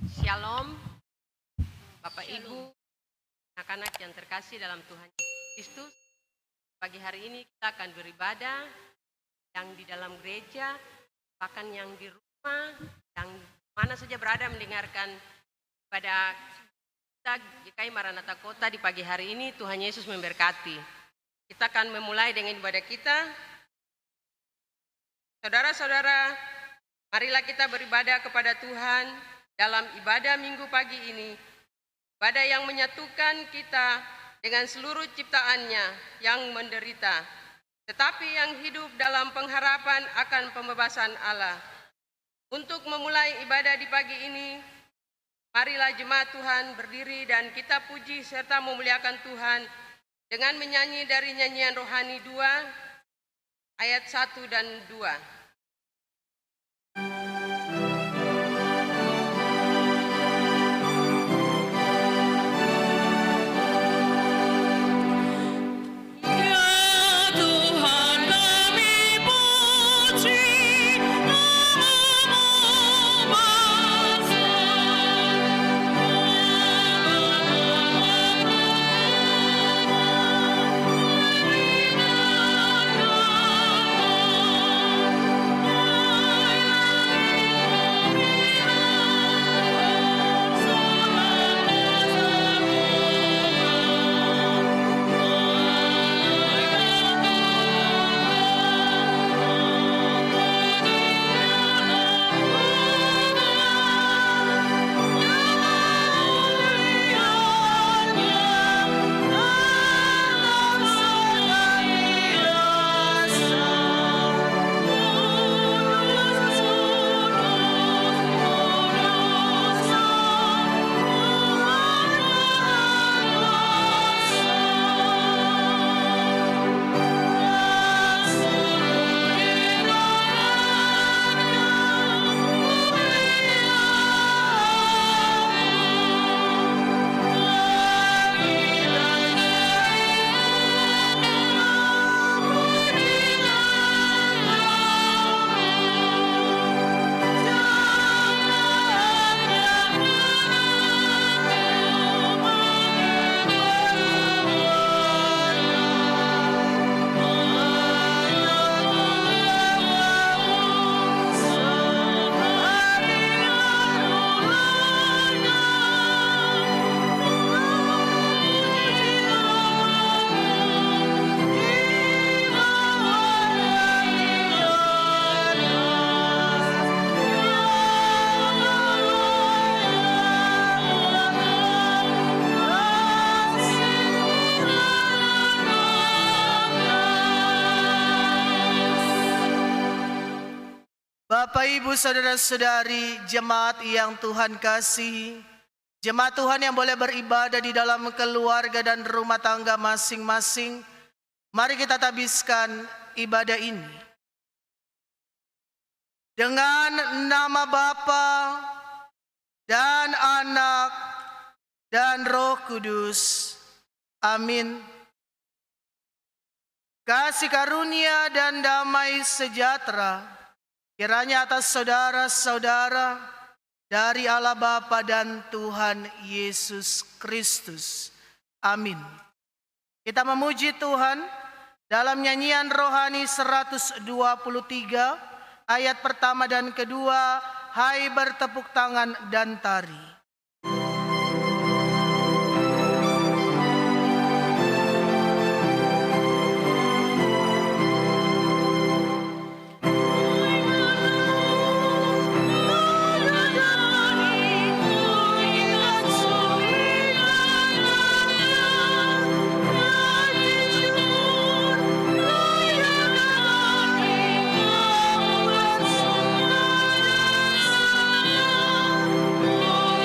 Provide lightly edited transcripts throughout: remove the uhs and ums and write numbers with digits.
Shalom, Bapak Ibu, anak-anak yang terkasih dalam Tuhan Yesus Kristus. Pagi hari ini kita akan beribadah yang di dalam gereja, bahkan yang di rumah, yang mana saja berada mendengarkan pada kita GKI Maranatha Kota di pagi hari ini. Tuhan Yesus memberkati. Kita akan memulai dengan ibadah kita. Saudara-saudara, marilah kita beribadah kepada Tuhan dalam ibadah minggu pagi ini, ibadah yang menyatukan kita dengan seluruh ciptaannya yang menderita, tetapi yang hidup dalam pengharapan akan pembebasan Allah. Untuk memulai ibadah di pagi ini, marilah jemaat Tuhan berdiri dan kita puji serta memuliakan Tuhan dengan menyanyi dari nyanyian rohani 2 ayat 1 dan 2. Bapak, Ibu, Saudara-saudari, jemaat yang Tuhan kasihi, jemaat Tuhan yang boleh beribadah di dalam keluarga dan rumah tangga masing-masing, mari kita tabiskan ibadah ini. Dengan nama Bapa dan Anak dan Roh Kudus. Amin. Kasih karunia dan damai sejahtera kiranya atas saudara-saudara dari Allah Bapa dan Tuhan Yesus Kristus. Amin. Kita memuji Tuhan dalam nyanyian rohani 123 ayat pertama dan kedua. Hai bertepuk tangan dan tari. Oh,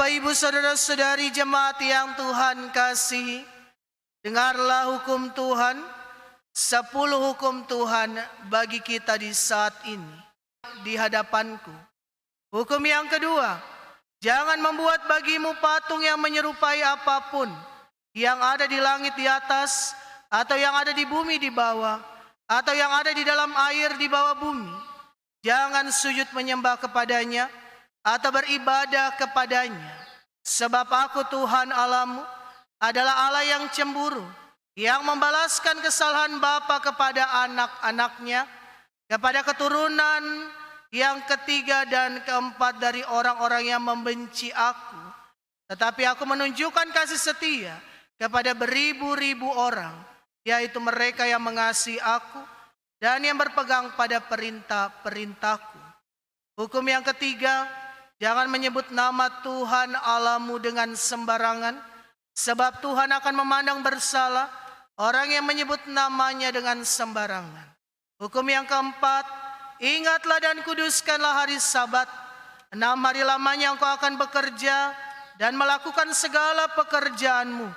Bapak, Ibu, Saudara-saudari jemaat yang Tuhan kasihi, dengarlah hukum Tuhan, 10 hukum Tuhan bagi kita di saat ini di hadapanku. Hukum yang kedua, jangan membuat bagimu patung yang menyerupai apapun yang ada di langit di atas, atau yang ada di bumi di bawah, atau yang ada di dalam air di bawah bumi. Jangan sujud menyembah kepadanya atau beribadah kepadanya. Sebab aku Tuhan Allahmu adalah Allah yang cemburu, yang membalaskan kesalahan bapa kepada anak-anaknya, kepada keturunan yang ketiga dan keempat dari orang-orang yang membenci aku. Tetapi aku menunjukkan kasih setia kepada beribu-ribu orang, yaitu mereka yang mengasihi aku dan yang berpegang pada perintah-perintahku. Hukum yang ketiga, jangan menyebut nama Tuhan Allahmu dengan sembarangan, sebab Tuhan akan memandang bersalah orang yang menyebut namanya dengan sembarangan. Hukum yang keempat, ingatlah dan kuduskanlah hari Sabat. 6 hari lamanya engkau akan bekerja dan melakukan segala pekerjaanmu.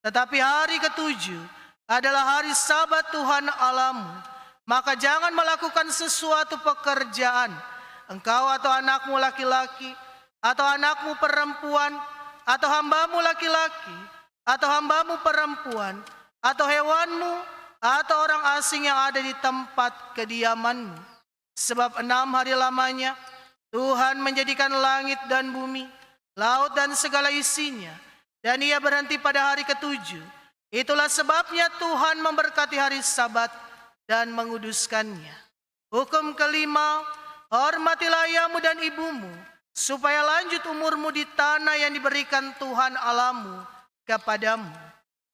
Tetapi hari ketujuh adalah hari Sabat Tuhan Allahmu. Maka jangan melakukan sesuatu pekerjaan, engkau atau anakmu laki-laki, atau anakmu perempuan, atau hambamu laki-laki, atau hambamu perempuan, atau hewanmu, atau orang asing yang ada di tempat kediamanmu. Sebab 6 hari lamanya Tuhan menjadikan langit dan bumi, laut dan segala isinya, dan ia berhenti pada hari ketujuh. Itulah sebabnya Tuhan memberkati hari Sabat dan menguduskannya. Hukum kelima, hormatilah ayahmu dan ibumu, supaya lanjut umurmu di tanah yang diberikan Tuhan Allahmu kepadamu.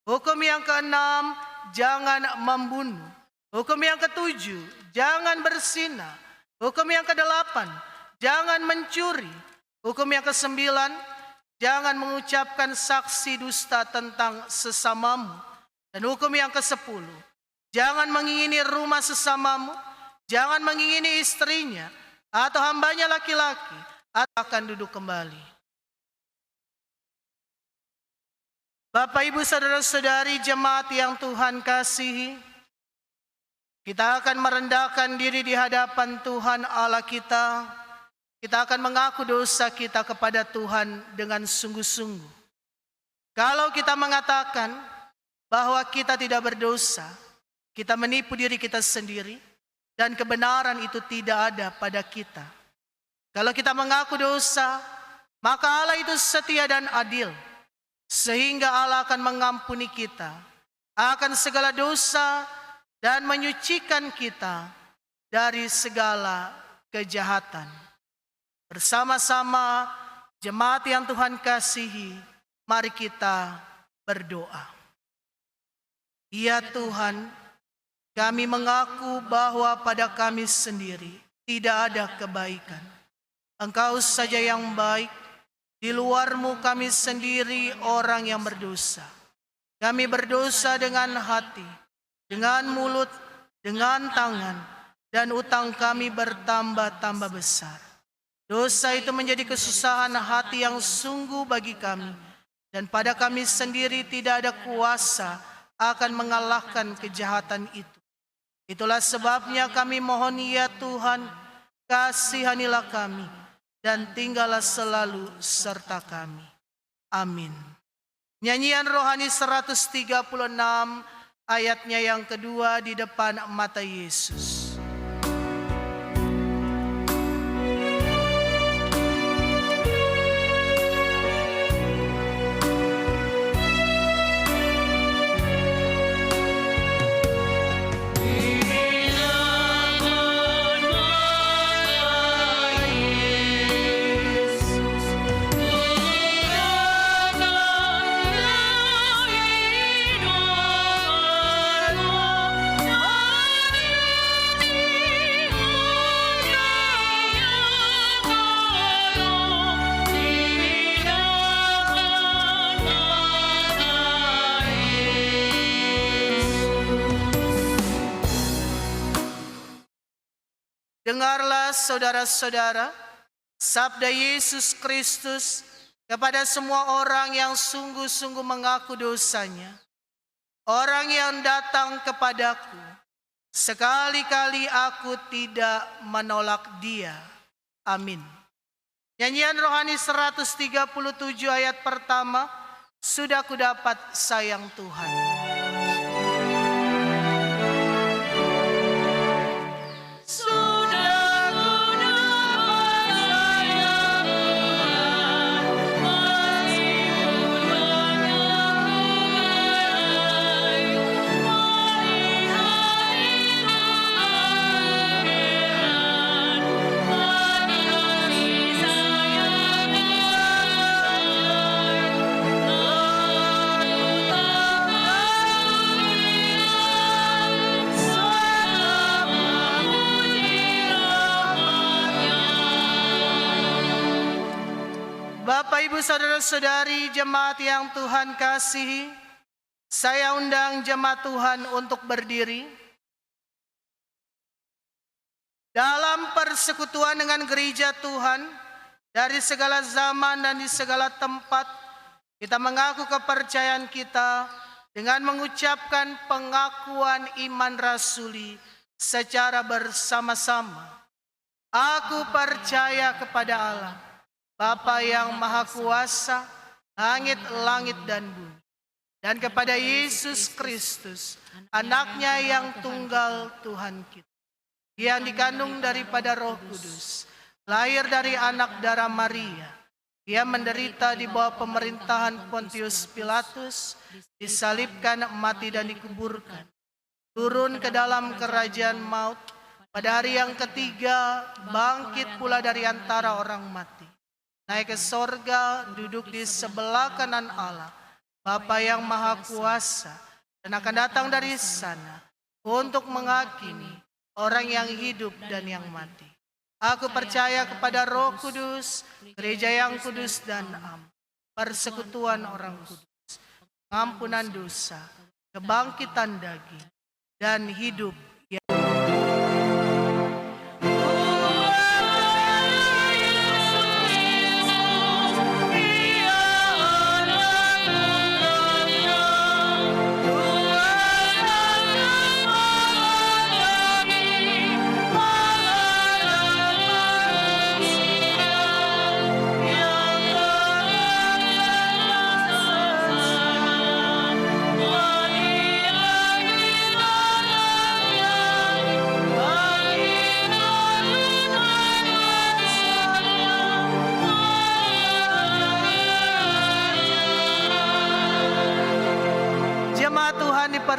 Hukum yang keenam, jangan membunuh. Hukum yang ketujuh, jangan berzina. Hukum yang kedelapan, jangan mencuri. Hukum yang kesembilan, jangan mengucapkan saksi dusta tentang sesamamu. Dan hukum yang kesepuluh, jangan mengingini rumah sesamamu, jangan mengingini istrinya atau hambanya laki-laki, atau akan duduk kembali. Bapak, Ibu, Saudara-saudari jemaat yang Tuhan kasihi, kita akan merendahkan diri di hadapan Tuhan Allah kita. Kita akan mengaku dosa kita kepada Tuhan dengan sungguh-sungguh. Kalau kita mengatakan bahwa kita tidak berdosa, kita menipu diri kita sendiri, dan kebenaran itu tidak ada pada kita. Kalau kita mengaku dosa, maka Allah itu setia dan adil, sehingga Allah akan mengampuni kita akan segala dosa dan menyucikan kita dari segala kejahatan. Bersama-sama jemaat yang Tuhan kasihi, mari kita berdoa. Ya Tuhan, kami mengaku bahwa pada kami sendiri tidak ada kebaikan. Engkau saja yang baik, di luarmu kami sendiri orang yang berdosa. Kami berdosa dengan hati, dengan mulut, dengan tangan, dan utang kami bertambah-tambah besar. Dosa itu menjadi kesusahan hati yang sungguh bagi kami, dan pada kami sendiri tidak ada kuasa akan mengalahkan kejahatan itu. Itulah sebabnya kami mohon, ya Tuhan, kasihanilah kami, dan tinggallah selalu serta kami. Amin. Nyanyian rohani 136, ayatnya yang kedua di depan mata Yesus. Dengarlah saudara-saudara, sabda Yesus Kristus kepada semua orang yang sungguh-sungguh mengaku dosanya, orang yang datang kepadaku, sekali-kali aku tidak menolak dia. Amin. Nyanyian rohani 137 ayat pertama, sudah kudapat sayang Tuhan. Bapak, Ibu, Saudara-saudari jemaat yang Tuhan kasihi, saya undang jemaat Tuhan untuk berdiri. Dalam persekutuan dengan gereja Tuhan, dari segala zaman dan di segala tempat, kita mengaku kepercayaan kita dengan mengucapkan pengakuan iman rasuli secara bersama-sama. Aku percaya kepada Allah, Bapa yang Maha Kuasa, langit, langit dan bumi, dan kepada Yesus Kristus, anaknya yang tunggal Tuhan kita, yang dikandung daripada Roh Kudus, lahir dari anak darah Maria, ia menderita di bawah pemerintahan Pontius Pilatus, disalibkan, mati dan dikuburkan, turun ke dalam kerajaan maut, pada hari yang ketiga bangkit pula dari antara orang mati, naik ke sorga, duduk di sebelah kanan Allah, Bapa yang Maha Kuasa, dan akan datang dari sana untuk menghakimi orang yang hidup dan yang mati. Aku percaya kepada Roh Kudus, gereja yang kudus dan am, persekutuan orang kudus, pengampunan dosa, kebangkitan daging, dan hidup yang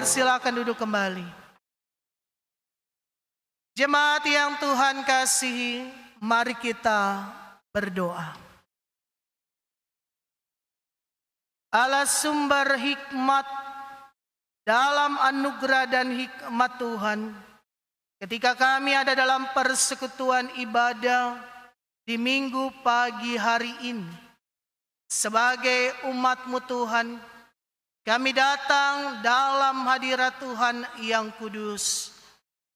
silakan duduk kembali. Jemaat yang Tuhan kasihi, mari kita berdoa. Allah sumber hikmat, dalam anugerah dan hikmat Tuhan, ketika kami ada dalam persekutuan ibadah di minggu pagi hari ini, sebagai umat-Mu Tuhan, kami datang dalam hadirat Tuhan yang kudus.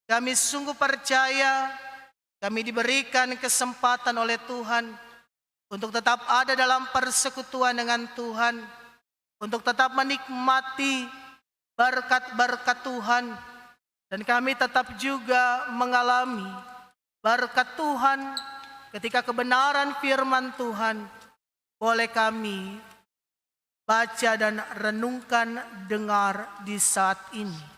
Kami sungguh percaya kami diberikan kesempatan oleh Tuhan untuk tetap ada dalam persekutuan dengan Tuhan, untuk tetap menikmati berkat-berkat Tuhan, dan kami tetap juga mengalami berkat Tuhan ketika kebenaran firman Tuhan boleh kami baca dan renungkan, dengar di saat ini.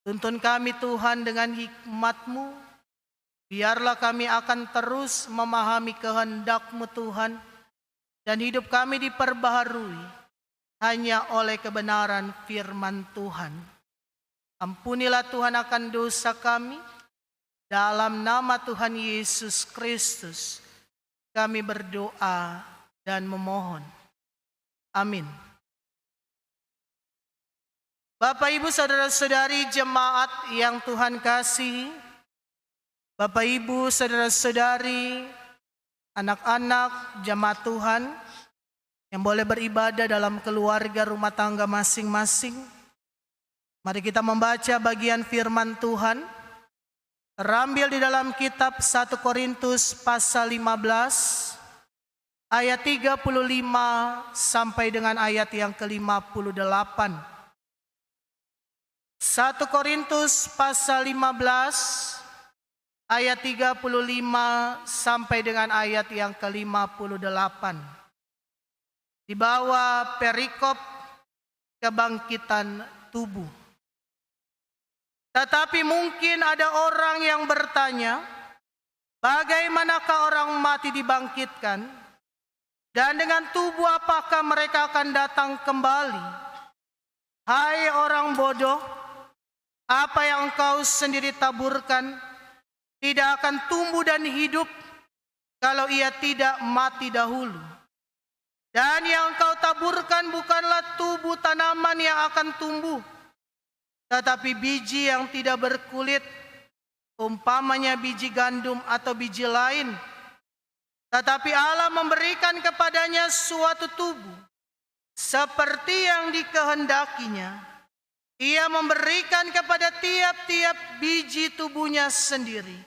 Tuntun kami Tuhan dengan hikmat-Mu, biarlah kami akan terus memahami kehendak-Mu Tuhan, dan hidup kami diperbaharui hanya oleh kebenaran firman Tuhan. Ampunilah Tuhan akan dosa kami, dalam nama Tuhan Yesus Kristus kami berdoa dan memohon. Amin. Bapak, Ibu, Saudara-saudari jemaat yang Tuhan kasihi, Bapak, Ibu, Saudara-saudari, anak-anak jemaat Tuhan yang boleh beribadah dalam keluarga rumah tangga masing-masing, mari kita membaca bagian firman Tuhan terambil di dalam kitab 1 Korintus pasal 15 ayat 35 sampai dengan ayat yang ke-58. 1 Korintus pasal 15 ayat 35 sampai dengan ayat yang ke-58. Di bawah perikop kebangkitan tubuh. Tetapi mungkin ada orang yang bertanya, bagaimanakah orang mati dibangkitkan? Dan dengan tubuh apakah mereka akan datang kembali? Hai orang bodoh, apa yang engkau sendiri taburkan tidak akan tumbuh dan hidup kalau ia tidak mati dahulu. Dan yang engkau taburkan bukanlah tubuh tanaman yang akan tumbuh, tetapi biji yang tidak berkulit, umpamanya biji gandum atau biji lain. Tetapi Allah memberikan kepadanya suatu tubuh seperti yang dikehendakinya. Ia memberikan kepada tiap-tiap biji tubuhnya sendiri.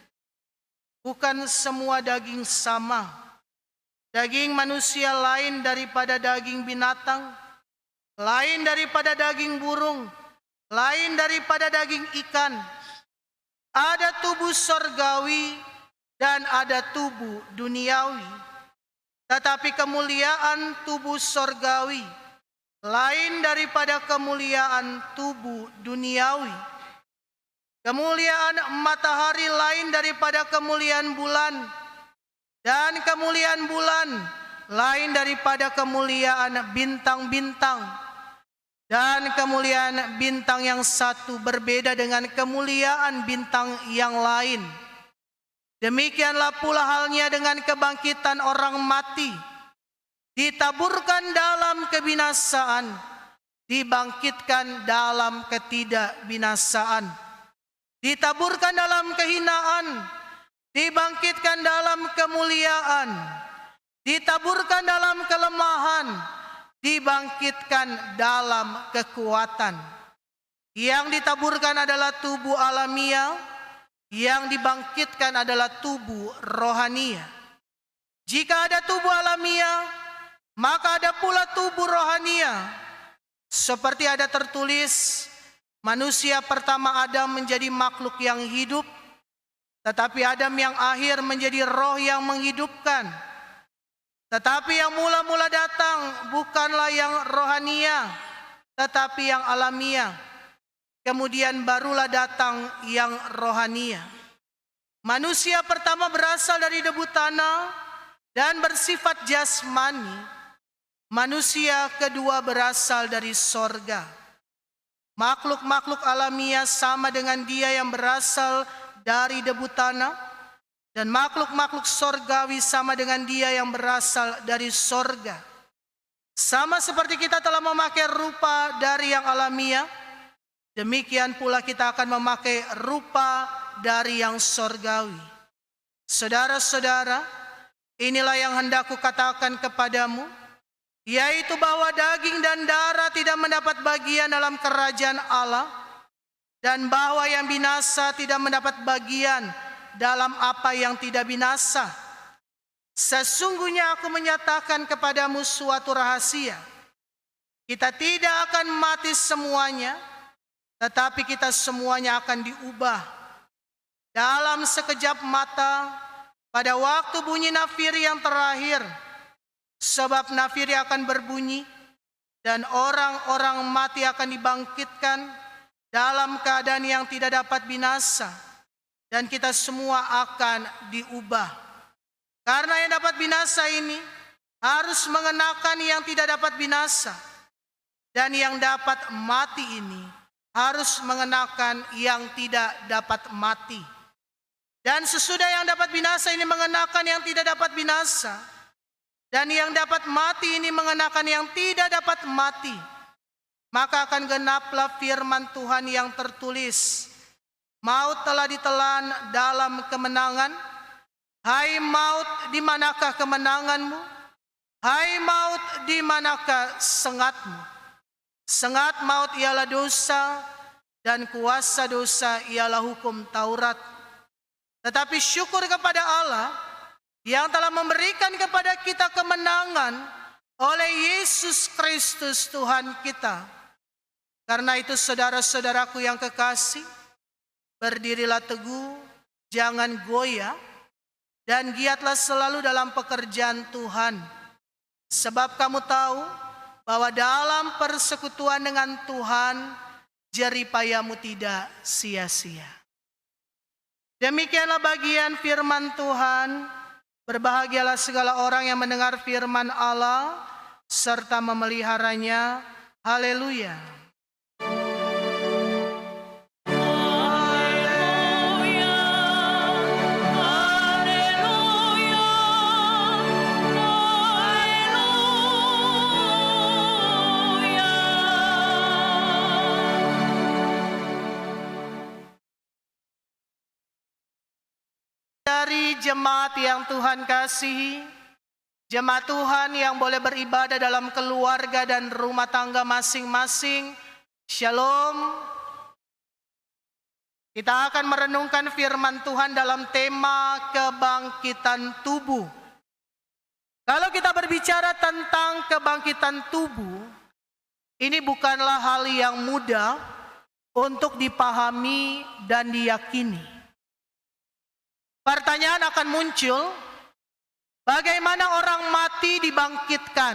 Bukan semua daging sama. Daging manusia lain daripada daging binatang, lain daripada daging burung, lain daripada daging ikan. Ada tubuh sorgawi dan ada tubuh duniawi. Tetapi kemuliaan tubuh sorgawi lain daripada kemuliaan tubuh duniawi. Kemuliaan matahari lain daripada kemuliaan bulan, dan kemuliaan bulan lain daripada kemuliaan bintang-bintang. Dan kemuliaan bintang yang satu berbeda dengan kemuliaan bintang yang lain. Demikianlah pula halnya dengan kebangkitan orang mati. Ditaburkan dalam kebinasaan, dibangkitkan dalam ketidakbinasaan. Ditaburkan dalam kehinaan, dibangkitkan dalam kemuliaan. Ditaburkan dalam kelemahan, dibangkitkan dalam kekuatan. Yang ditaburkan adalah tubuh alamiah, yang dibangkitkan adalah tubuh rohania. Jika ada tubuh alamiah, maka ada pula tubuh rohania. Seperti ada tertulis, manusia pertama Adam menjadi makhluk yang hidup, tetapi Adam yang akhir menjadi roh yang menghidupkan. Tetapi yang mula-mula datang bukanlah yang rohania, tetapi yang alamiah. Kemudian barulah datang yang rohania. Manusia pertama berasal dari debu tanah dan bersifat jasmani. Manusia kedua berasal dari sorga. Makhluk-makhluk alamiah sama dengan dia yang berasal dari debu tanah, dan makhluk-makhluk sorgawi sama dengan dia yang berasal dari sorga. Sama seperti kita telah memakai rupa dari yang alamiah, demikian pula kita akan memakai rupa dari yang sorgawi. Saudara-saudara, inilah yang hendak kukatakan kepadamu, yaitu bahwa daging dan darah tidak mendapat bagian dalam kerajaan Allah, dan bahwa yang binasa tidak mendapat bagian dalam apa yang tidak binasa. Sesungguhnya aku menyatakan kepadamu suatu rahasia. Kita tidak akan mati semuanya, tetapi kita semuanya akan diubah dalam sekejap mata pada waktu bunyi nafiri yang terakhir. Sebab nafiri akan berbunyi dan orang-orang mati akan dibangkitkan dalam keadaan yang tidak dapat binasa, dan kita semua akan diubah. Karena yang dapat binasa ini harus mengenakan yang tidak dapat binasa, dan yang dapat mati ini harus mengenakan yang tidak dapat mati. Dan sesudah yang dapat binasa ini mengenakan yang tidak dapat binasa, dan yang dapat mati ini mengenakan yang tidak dapat mati, maka akan genaplah firman Tuhan yang tertulis, maut telah ditelan dalam kemenangan. Hai maut, di manakah kemenanganmu? Hai maut, di manakah sengatmu? Sengat maut ialah dosa, dan kuasa dosa ialah hukum Taurat. Tetapi syukur kepada Allah yang telah memberikan kepada kita kemenangan oleh Yesus Kristus Tuhan kita. Karena itu saudara-saudaraku yang kekasih, berdirilah teguh, jangan goyah, dan giatlah selalu dalam pekerjaan Tuhan. Sebab kamu tahu bahwa dalam persekutuan dengan Tuhan, jerih payahmu tidak sia-sia. Demikianlah bagian firman Tuhan. Berbahagialah segala orang yang mendengar firman Allah serta memeliharanya. Haleluya. Dari jemaat yang Tuhan kasihi, jemaat Tuhan yang boleh beribadah dalam keluarga dan rumah tangga masing-masing, Shalom. Kita akan merenungkan firman Tuhan dalam tema kebangkitan tubuh. Kalau kita berbicara tentang kebangkitan tubuh, ini bukanlah hal yang mudah untuk dipahami dan diyakini. Pertanyaan akan muncul, bagaimana orang mati dibangkitkan?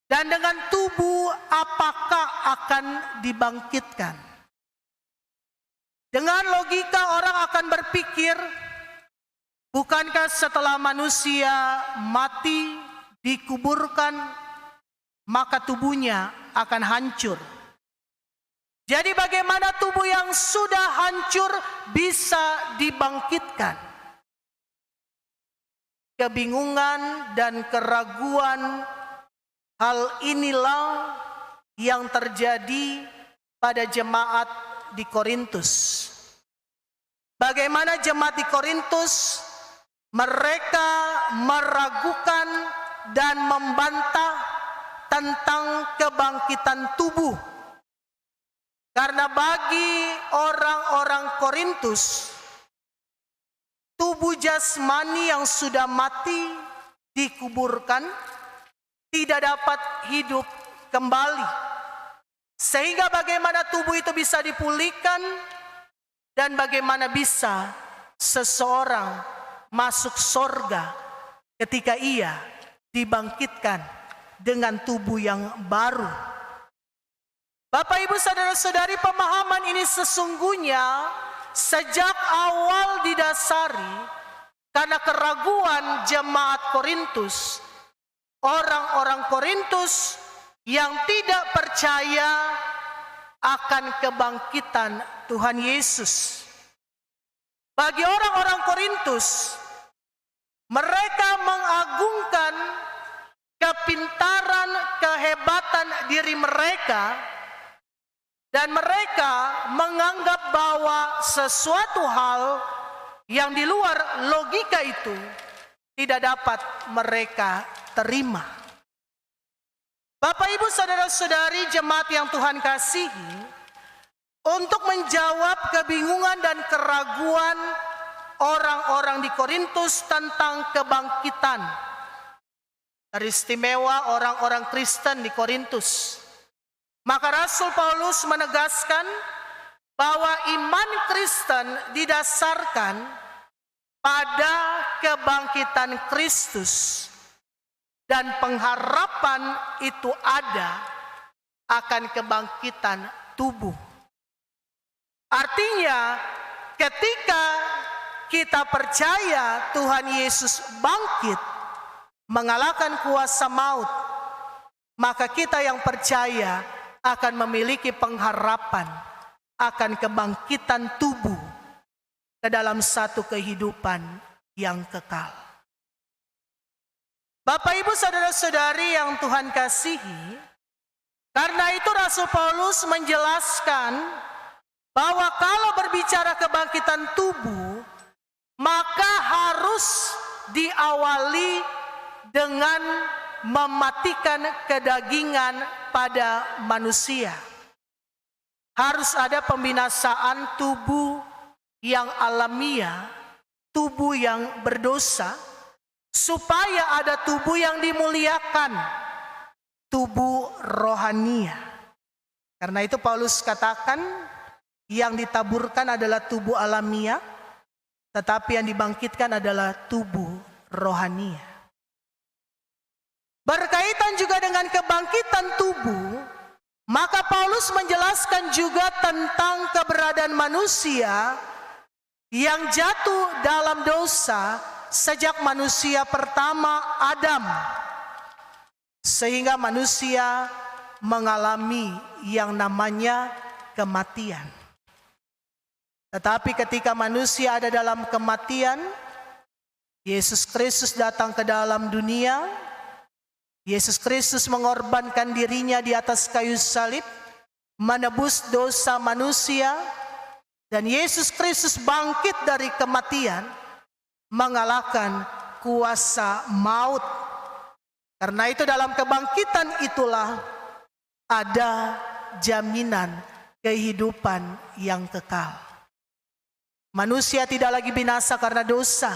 Dan dengan tubuh apakah akan dibangkitkan? Dengan logika orang akan berpikir, bukankah setelah manusia mati dikuburkan, maka tubuhnya akan hancur? Jadi bagaimana tubuh yang sudah hancur bisa dibangkitkan? Kebingungan dan keraguan hal inilah yang terjadi pada jemaat di Korintus. Bagaimana jemaat di Korintus mereka meragukan dan membantah tentang kebangkitan tubuh. Karena bagi orang-orang Korintus, tubuh jasmani yang sudah mati dikuburkan tidak dapat hidup kembali. Sehingga bagaimana tubuh itu bisa dipulihkan dan bagaimana bisa seseorang masuk sorga ketika ia dibangkitkan dengan tubuh yang baru. Bapak, Ibu, saudara-saudari, pemahaman ini sesungguhnya sejak awal didasari karena keraguan jemaat Korintus. Orang-orang Korintus yang tidak percaya akan kebangkitan Tuhan Yesus. Bagi orang-orang Korintus, mereka mengagungkan kepintaran, kehebatan diri mereka. Dan mereka menganggap bahwa sesuatu hal yang di luar logika itu tidak dapat mereka terima. Bapak, Ibu, saudara-saudari jemaat yang Tuhan kasihi, untuk menjawab kebingungan dan keraguan orang-orang di Korintus tentang kebangkitan, teristimewa orang-orang Kristen di Korintus, maka Rasul Paulus menegaskan bahwa iman Kristen didasarkan pada kebangkitan Kristus dan pengharapan itu ada akan kebangkitan tubuh. Artinya ketika kita percaya Tuhan Yesus bangkit mengalahkan kuasa maut, maka kita yang percaya akan memiliki pengharapan akan kebangkitan tubuh ke dalam satu kehidupan yang kekal. Bapak, Ibu, saudara-saudari yang Tuhan kasihi, karena itu Rasul Paulus menjelaskan bahwa kalau berbicara kebangkitan tubuh, maka harus diawali dengan mematikan kedagingan pada manusia. Harus ada pembinasaan tubuh yang alamiah, tubuh yang berdosa, supaya ada tubuh yang dimuliakan, tubuh rohania. Karena itu Paulus katakan yang ditaburkan adalah tubuh alamiah, tetapi yang dibangkitkan adalah tubuh rohania. Berkaitan juga dengan kebangkitan tubuh, maka Paulus menjelaskan juga tentang keberadaan manusia yang jatuh dalam dosa sejak manusia pertama Adam, sehingga manusia mengalami yang namanya kematian. Tetapi ketika manusia ada dalam kematian, Yesus Kristus datang ke dalam dunia. Yesus Kristus mengorbankan dirinya di atas kayu salib, menebus dosa manusia, dan Yesus Kristus bangkit dari kematian, mengalahkan kuasa maut. Karena itu dalam kebangkitan itulah ada jaminan kehidupan yang kekal. Manusia tidak lagi binasa karena dosa,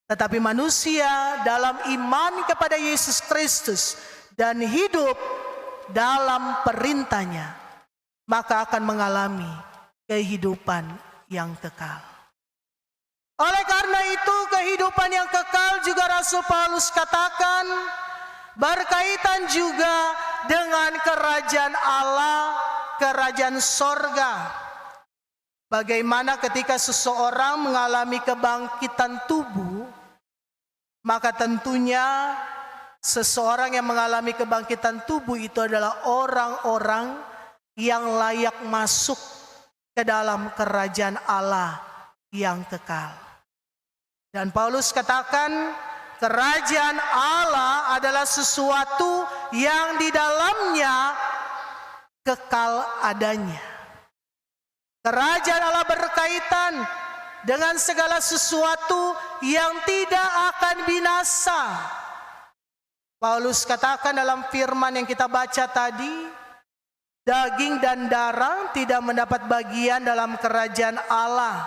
tetapi manusia dalam iman kepada Yesus Kristus dan hidup dalam perintahnya, maka akan mengalami kehidupan yang kekal. Oleh karena itu kehidupan yang kekal juga Rasul Paulus katakan berkaitan juga dengan kerajaan Allah, kerajaan sorga. Bagaimana ketika seseorang mengalami kebangkitan tubuh, maka tentunya seseorang yang mengalami kebangkitan tubuh itu adalah orang-orang yang layak masuk ke dalam kerajaan Allah yang kekal. Dan Paulus katakan kerajaan Allah adalah sesuatu yang di dalamnya kekal adanya. Kerajaan Allah berkaitan dengan segala sesuatu yang tidak akan binasa. Paulus katakan dalam firman yang kita baca tadi, daging dan darah tidak mendapat bagian dalam kerajaan Allah.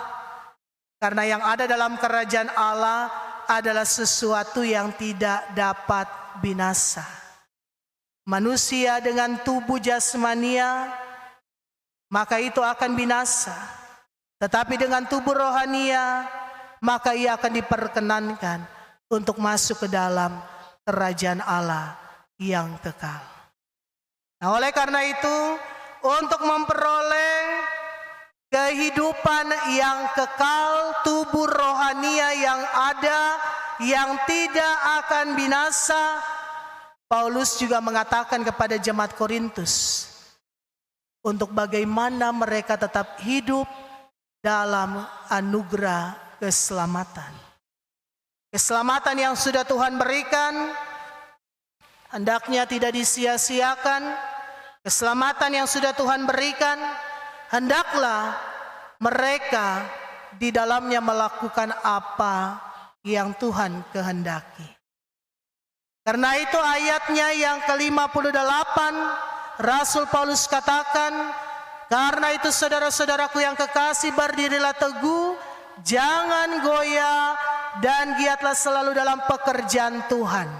Karena yang ada dalam kerajaan Allah adalah sesuatu yang tidak dapat binasa. Manusia dengan tubuh jasmania, maka itu akan binasa. Tetapi dengan tubuh rohania, maka ia akan diperkenankan untuk masuk ke dalam kerajaan Allah yang kekal. Nah, oleh karena itu, untuk memperoleh kehidupan yang kekal, tubuh rohania yang ada, yang tidak akan binasa, Paulus juga mengatakan kepada jemaat Korintus, untuk bagaimana mereka tetap hidup dalam anugerah keselamatan. Keselamatan yang sudah Tuhan berikan hendaknya tidak disia-siakan. Keselamatan yang sudah Tuhan berikan hendaklah mereka di dalamnya melakukan apa yang Tuhan kehendaki. Karena itu ayatnya yang ke-58 Rasul Paulus katakan, karena itu saudara-saudaraku yang kekasih, berdirilah teguh, jangan goyah, dan giatlah selalu dalam pekerjaan Tuhan.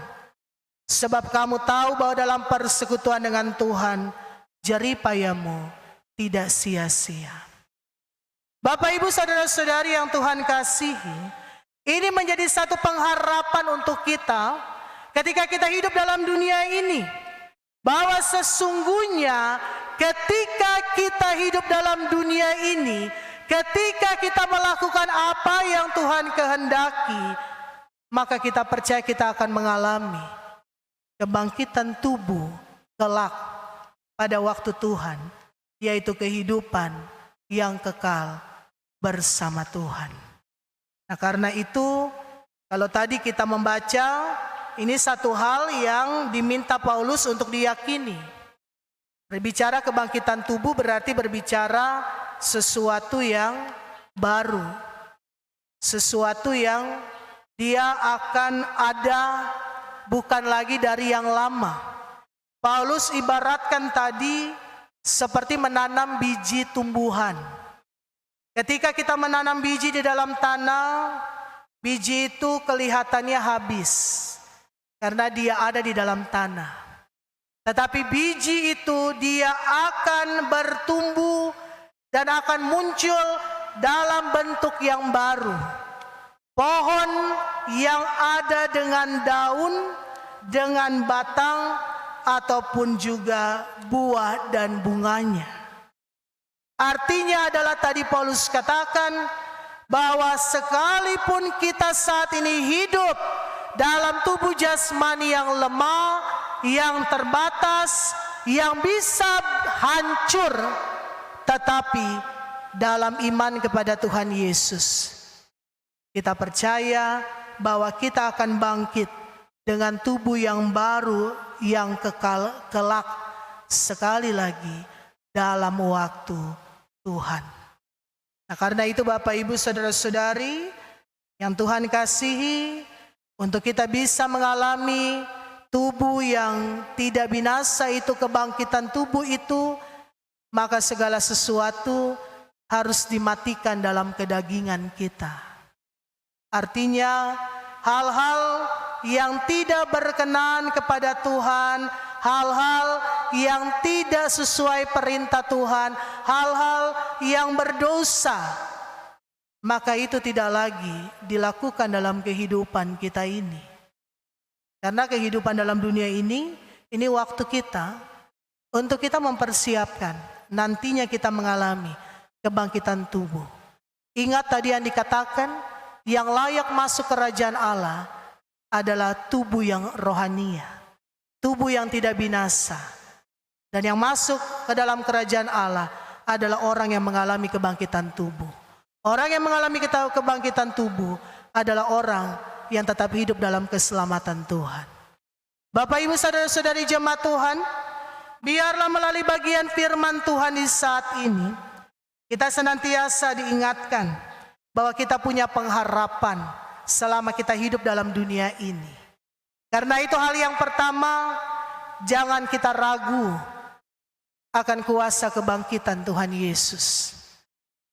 Sebab kamu tahu bahwa dalam persekutuan dengan Tuhan, jeripayamu tidak sia-sia. Bapak ibu saudara-saudari yang Tuhan kasihi, ini menjadi satu pengharapan untuk kita ketika kita hidup dalam dunia ini, bahwa sesungguhnya ketika kita hidup dalam dunia ini, ketika kita melakukan apa yang Tuhan kehendaki, maka kita percaya kita akan mengalami kebangkitan tubuh kelak pada waktu Tuhan, yaitu kehidupan yang kekal bersama Tuhan. Nah, karena itu kalau tadi kita membaca, ini satu hal yang diminta Paulus untuk diyakini. Berbicara kebangkitan tubuh berarti berbicara sesuatu yang baru. Sesuatu yang dia akan ada bukan lagi dari yang lama. Paulus ibaratkan tadi seperti menanam biji tumbuhan. Ketika kita menanam biji di dalam tanah, Biji itu kelihatannya habis karena dia ada di dalam tanah. Tetapi biji itu dia akan bertumbuh dan akan muncul dalam bentuk yang baru. Pohon yang ada dengan daun, dengan batang, ataupun juga buah dan bunganya. Artinya adalah tadi Paulus katakan bahwa sekalipun kita saat ini hidup dalam tubuh jasmani yang lemah, yang terbatas, yang bisa hancur, tetapi dalam iman kepada Tuhan Yesus, kita percaya bahwa kita akan bangkit dengan tubuh yang baru, yang kekal kelak sekali lagi dalam waktu Tuhan. Nah, karena itu Bapak Ibu Saudara-saudari yang Tuhan kasihi, untuk kita bisa mengalami tubuh yang tidak binasa itu, kebangkitan tubuh itu, maka segala sesuatu harus dimatikan dalam kedagingan kita. Artinya hal-hal yang tidak berkenan kepada Tuhan, hal-hal yang tidak sesuai perintah Tuhan, hal-hal yang berdosa, maka itu tidak lagi dilakukan dalam kehidupan kita ini. Karena kehidupan dalam dunia ini waktu kita untuk kita mempersiapkan nantinya kita mengalami kebangkitan tubuh. Ingat tadi yang dikatakan, yang layak masuk kerajaan Allah adalah tubuh yang rohania, tubuh yang tidak binasa. Dan yang masuk ke dalam kerajaan Allah adalah orang yang mengalami kebangkitan tubuh. Orang yang mengalami kebangkitan tubuh adalah orang yang tetap hidup dalam keselamatan Tuhan. Bapak Ibu Saudara-saudari jemaat Tuhan, biarlah melalui bagian firman Tuhan di saat ini, kita senantiasa diingatkan bahwa kita punya pengharapan selama kita hidup dalam dunia ini. Karena itu hal yang pertama, jangan kita ragu akan kuasa kebangkitan Tuhan Yesus.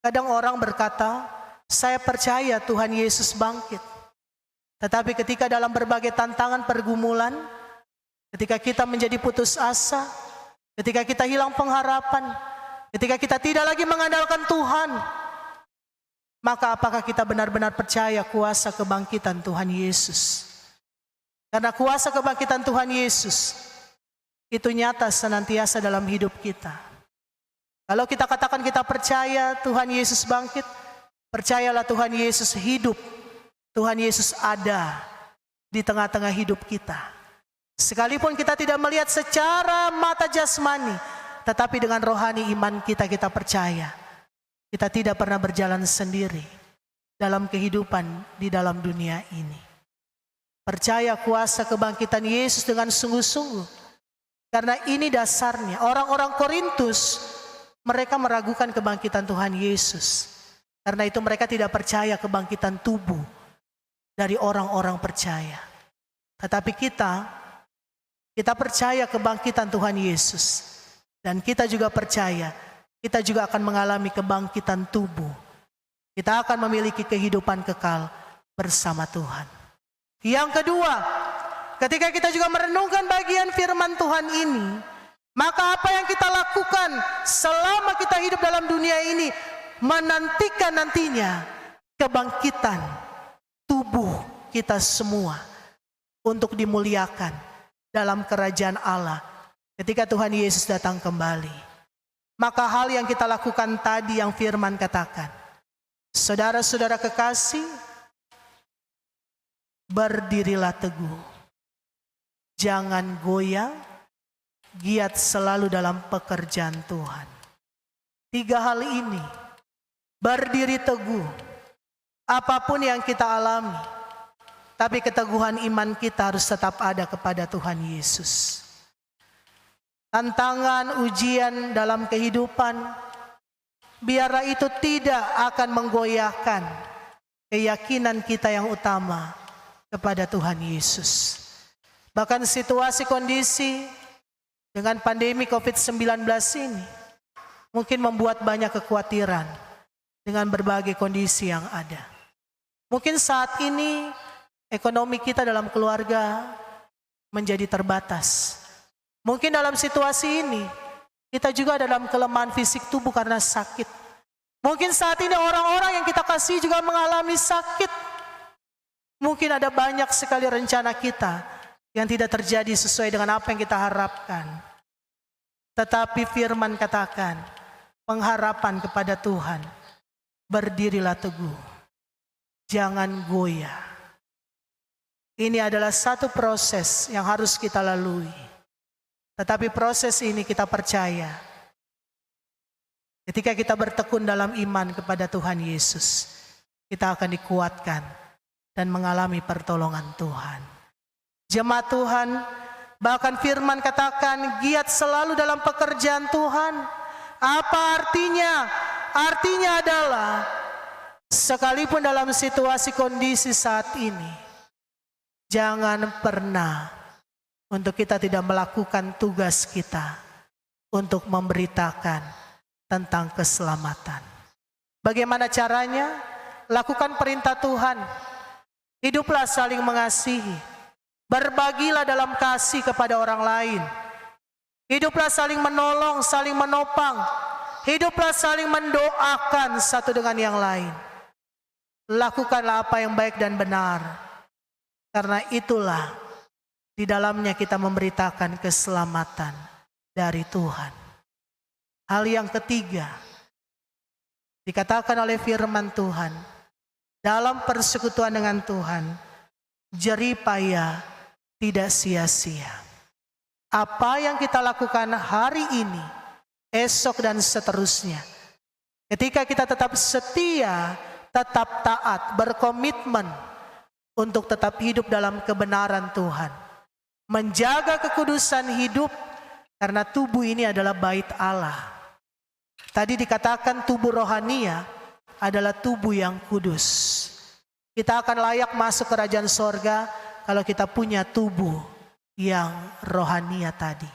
Kadang orang berkata, saya percaya Tuhan Yesus bangkit. Tetapi ketika dalam berbagai tantangan pergumulan, ketika kita menjadi putus asa, ketika kita hilang pengharapan, ketika kita tidak lagi mengandalkan Tuhan, maka apakah kita benar-benar percaya kuasa kebangkitan Tuhan Yesus? Karena kuasa kebangkitan Tuhan Yesus itu nyata senantiasa dalam hidup kita. Kalau kita katakan kita percaya Tuhan Yesus bangkit, percayalah Tuhan Yesus hidup. Tuhan Yesus ada di tengah-tengah hidup kita. Sekalipun kita tidak melihat secara mata jasmani, tetapi dengan rohani iman kita percaya. Kita tidak pernah berjalan sendiri dalam kehidupan di dalam dunia ini. Percaya kuasa kebangkitan Yesus dengan sungguh-sungguh. Karena ini dasarnya. Orang-orang Korintus, mereka meragukan kebangkitan Tuhan Yesus. Karena itu mereka tidak percaya kebangkitan tubuh dari orang-orang percaya. Tetapi kita percaya kebangkitan Tuhan Yesus. Dan kita juga percaya kita juga akan mengalami kebangkitan tubuh. Kita akan memiliki kehidupan kekal bersama Tuhan. Yang kedua, ketika kita juga merenungkan bagian firman Tuhan ini, maka apa yang kita lakukan selama kita hidup dalam dunia ini, menantikan nantinya kebangkitan tubuh kita semua untuk dimuliakan dalam kerajaan Allah ketika Tuhan Yesus datang kembali. Maka hal yang kita lakukan tadi yang firman katakan, saudara-saudara kekasih, berdirilah teguh, jangan goyah, giat selalu dalam pekerjaan Tuhan. 3 hal ini, berdiri teguh, apapun yang kita alami, tapi keteguhan iman kita harus tetap ada kepada Tuhan Yesus. Tantangan, ujian dalam kehidupan, biarlah itu tidak akan menggoyahkan keyakinan kita yang utama kepada Tuhan Yesus. Bahkan situasi kondisi dengan pandemi COVID-19 ini mungkin membuat banyak kekhawatiran dengan berbagai kondisi yang ada. Mungkin saat ini ekonomi kita dalam keluarga menjadi terbatas. Mungkin dalam situasi ini kita juga dalam kelemahan fisik tubuh karena sakit. Mungkin saat ini orang-orang yang kita kasih juga mengalami sakit. Mungkin ada banyak sekali rencana kita yang tidak terjadi sesuai dengan apa yang kita harapkan. Tetapi firman katakan, pengharapan kepada Tuhan, berdirilah teguh, jangan goyah. Ini adalah satu proses yang harus kita lalui. Tetapi proses ini kita percaya. Ketika kita bertekun dalam iman kepada Tuhan Yesus, kita akan dikuatkan dan mengalami pertolongan Tuhan. Jemaat Tuhan, bahkan firman katakan giat selalu dalam pekerjaan Tuhan. Apa artinya? Artinya adalah sekalipun dalam situasi kondisi saat ini, jangan pernah untuk kita tidak melakukan tugas kita untuk memberitakan tentang keselamatan. Bagaimana caranya? Lakukan perintah Tuhan. Hiduplah saling mengasihi. Berbagilah dalam kasih kepada orang lain. Hiduplah saling menolong, saling menopang. Hiduplah saling mendoakan satu dengan yang lain. Lakukanlah apa yang baik dan benar. Karena itulah di dalamnya kita memberitakan keselamatan dari Tuhan. Hal yang ketiga, dikatakan oleh firman Tuhan, dalam persekutuan dengan Tuhan, jerih payah tidak sia-sia. Apa yang kita lakukan hari ini, esok dan seterusnya, ketika kita tetap setia, tetap taat, berkomitmen untuk tetap hidup dalam kebenaran Tuhan. Menjaga kekudusan hidup, karena tubuh ini adalah bait Allah. Tadi dikatakan tubuh rohania adalah tubuh yang kudus. Kita akan layak masuk kerajaan sorga kalau kita punya tubuh yang rohania tadi.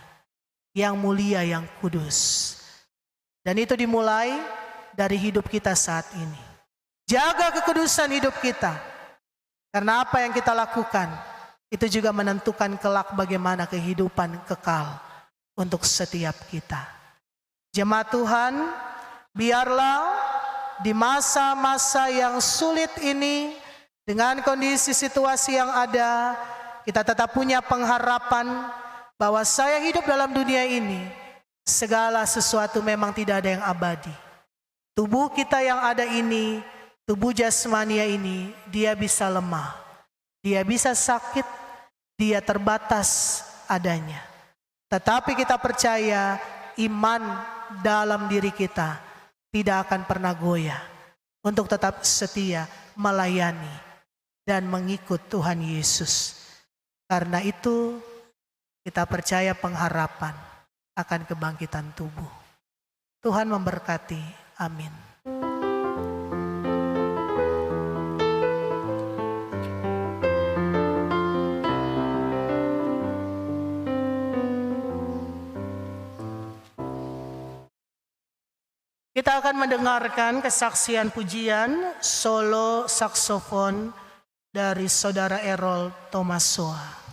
Yang mulia, yang kudus. Dan itu dimulai dari hidup kita saat ini. Jaga kekudusan hidup kita. Karena apa yang kita lakukan, itu juga menentukan kelak bagaimana kehidupan kekal untuk setiap kita. Jemaat Tuhan, biarlah di masa-masa yang sulit ini, dengan kondisi situasi yang ada, kita tetap punya pengharapan bahwa saya hidup dalam dunia ini, segala sesuatu memang tidak ada yang abadi. Tubuh kita yang ada ini, tubuh jasmania ini, dia bisa lemah, dia bisa sakit, dia terbatas adanya. Tetapi kita percaya iman dalam diri kita tidak akan pernah goyah untuk tetap setia melayani dan mengikut Tuhan Yesus. Karena itu kita percaya pengharapan akan kebangkitan tubuh. Tuhan memberkati. Amin. Kita akan mendengarkan kesaksian pujian solo saksofon dari Saudara Errol Thomasoa.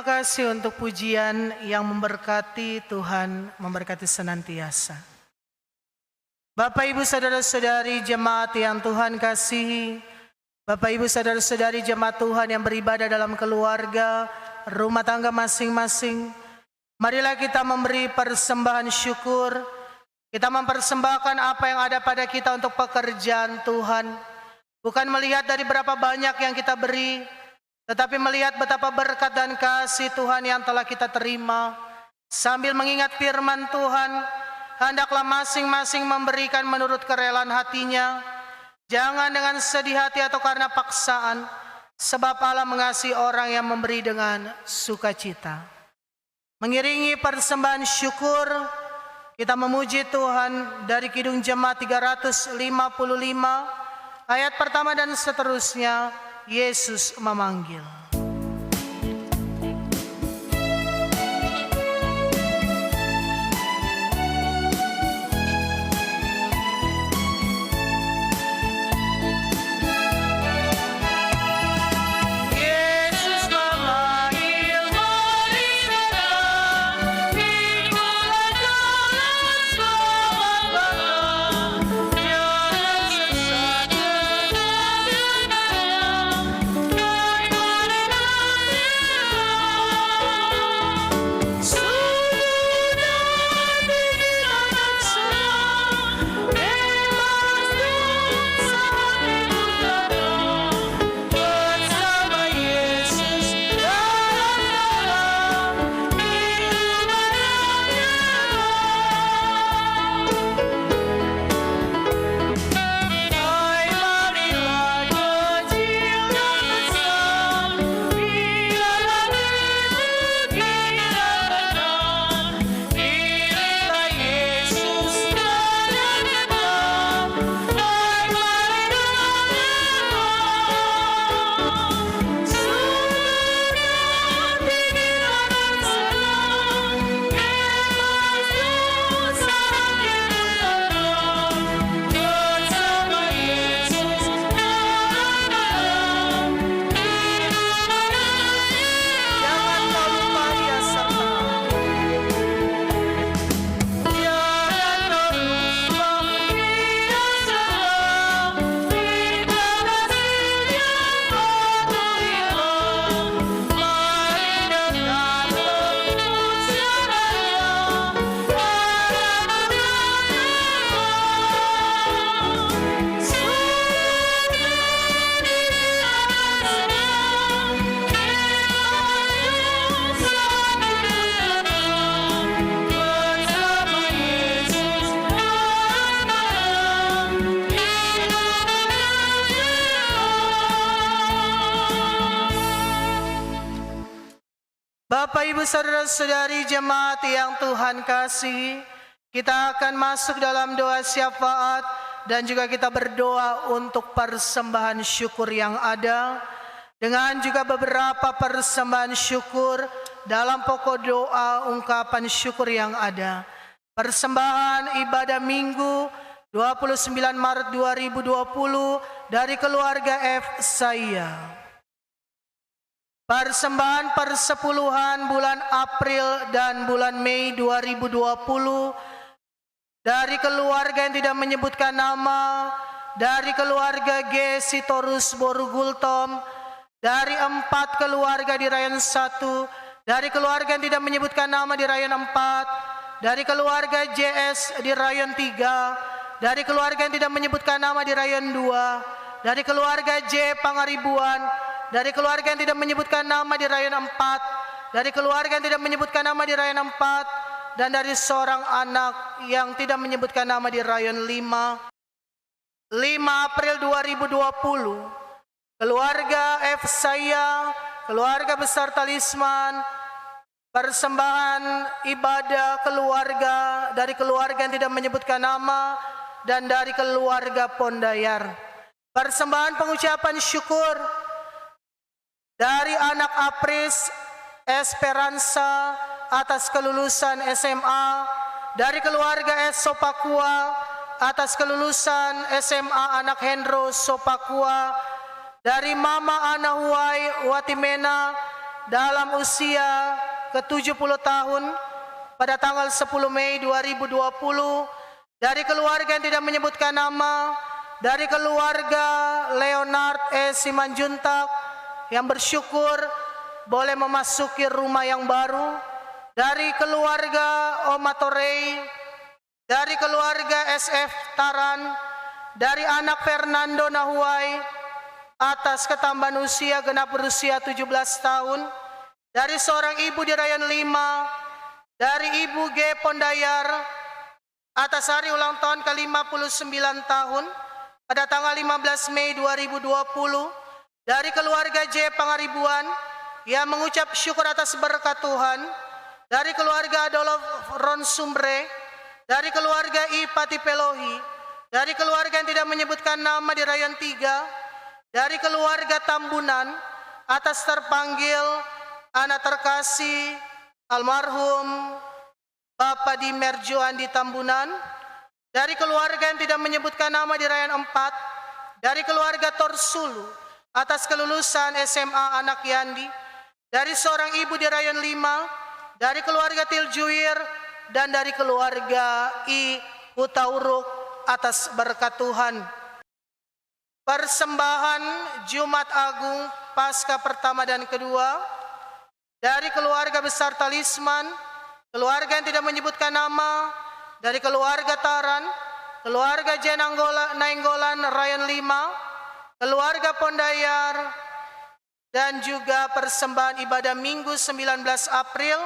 Terima kasih untuk pujian yang memberkati. Tuhan memberkati senantiasa. Bapak, Ibu, saudara-saudari jemaat yang Tuhan kasihi, Bapak, Ibu, saudara-saudari jemaat Tuhan yang beribadah dalam keluarga, rumah tangga masing-masing, marilah kita memberi persembahan syukur. Kita mempersembahkan apa yang ada pada kita untuk pekerjaan Tuhan. Bukan melihat dari berapa banyak yang kita beri, tetapi melihat betapa berkat dan kasih Tuhan yang telah kita terima. Sambil mengingat firman Tuhan, hendaklah masing-masing memberikan menurut kerelaan hatinya. Jangan dengan sedih hati atau karena paksaan, sebab Allah mengasihi orang yang memberi dengan sukacita. Mengiringi persembahan syukur, kita memuji Tuhan dari Kidung Jemaat 355, ayat pertama dan seterusnya. Yesus memanggil. Bapak, Ibu, saudara-saudari jemaat yang Tuhan kasihi, kita akan masuk dalam doa syafaat dan juga kita berdoa untuk persembahan syukur yang ada, dengan juga beberapa persembahan syukur dalam pokok doa ungkapan syukur yang ada. Persembahan ibadah Minggu 29 Maret 2020 dari keluarga F. Saya. Persembahan persepuluhan bulan April dan bulan Mei 2020 dari keluarga yang tidak menyebutkan nama, dari keluarga G. Sitorus Borugultom, dari 4 keluarga di Rayon 1, dari keluarga yang tidak menyebutkan nama di Rayon 4, dari keluarga JS di Rayon 3, dari keluarga yang tidak menyebutkan nama di Rayon 2, dari keluarga J. Pangaribuan, dari keluarga yang tidak menyebutkan nama di Rayon 4, dari keluarga yang tidak menyebutkan nama di Rayon 4, dan dari seorang anak yang tidak menyebutkan nama di Rayon 5. 5 April 2020, keluarga F. Saya, keluarga besar Talisman, persembahan ibadah keluarga dari keluarga yang tidak menyebutkan nama dan dari keluarga Pondayar. Persembahan pengucapan syukur dari anak Apris Esperanza atas kelulusan SMA, dari keluarga S. Sopakua atas kelulusan SMA anak Hendro Sopakua, dari Mama Ana Huwai Watimena, dalam usia ke-70 tahun pada tanggal 10 Mei 2020 dari keluarga yang tidak menyebutkan nama, dari keluarga Leonard E. Simanjuntak yang bersyukur boleh memasuki rumah yang baru, dari keluarga Oma Torei, dari keluarga SF Taran, dari anak Fernando Nahuai atas ketambahan usia genap berusia 17 tahun, dari seorang ibu di Rayon 5, dari Ibu G. Pondayar atas hari ulang tahun ke-59 tahun pada tanggal 15 Mei 2020, dari keluarga J. Pangaribuan yang mengucap syukur atas berkat Tuhan, dari keluarga Adolf Ron Sumbre, dari keluarga I. Pati Pelohi, dari keluarga yang tidak menyebutkan nama di Rayon 3, dari keluarga Tambunan atas terpanggil anak terkasih almarhum Bapak Dimer Joandi Tambunan, dari keluarga yang tidak menyebutkan nama di Rayon 4, dari keluarga Torsulu atas kelulusan SMA Anak Yandi, dari seorang ibu di Rayon 5, dari keluarga Tiljuir, dan dari keluarga I. Hutauruk atas berkat Tuhan. Persembahan Jumat Agung Paskah pertama dan kedua dari keluarga besar Talisman, keluarga yang tidak menyebutkan nama, dari keluarga Taran, keluarga Nainggolan Rayon 5, keluarga Pondayar, dan juga persembahan ibadah Minggu 19 April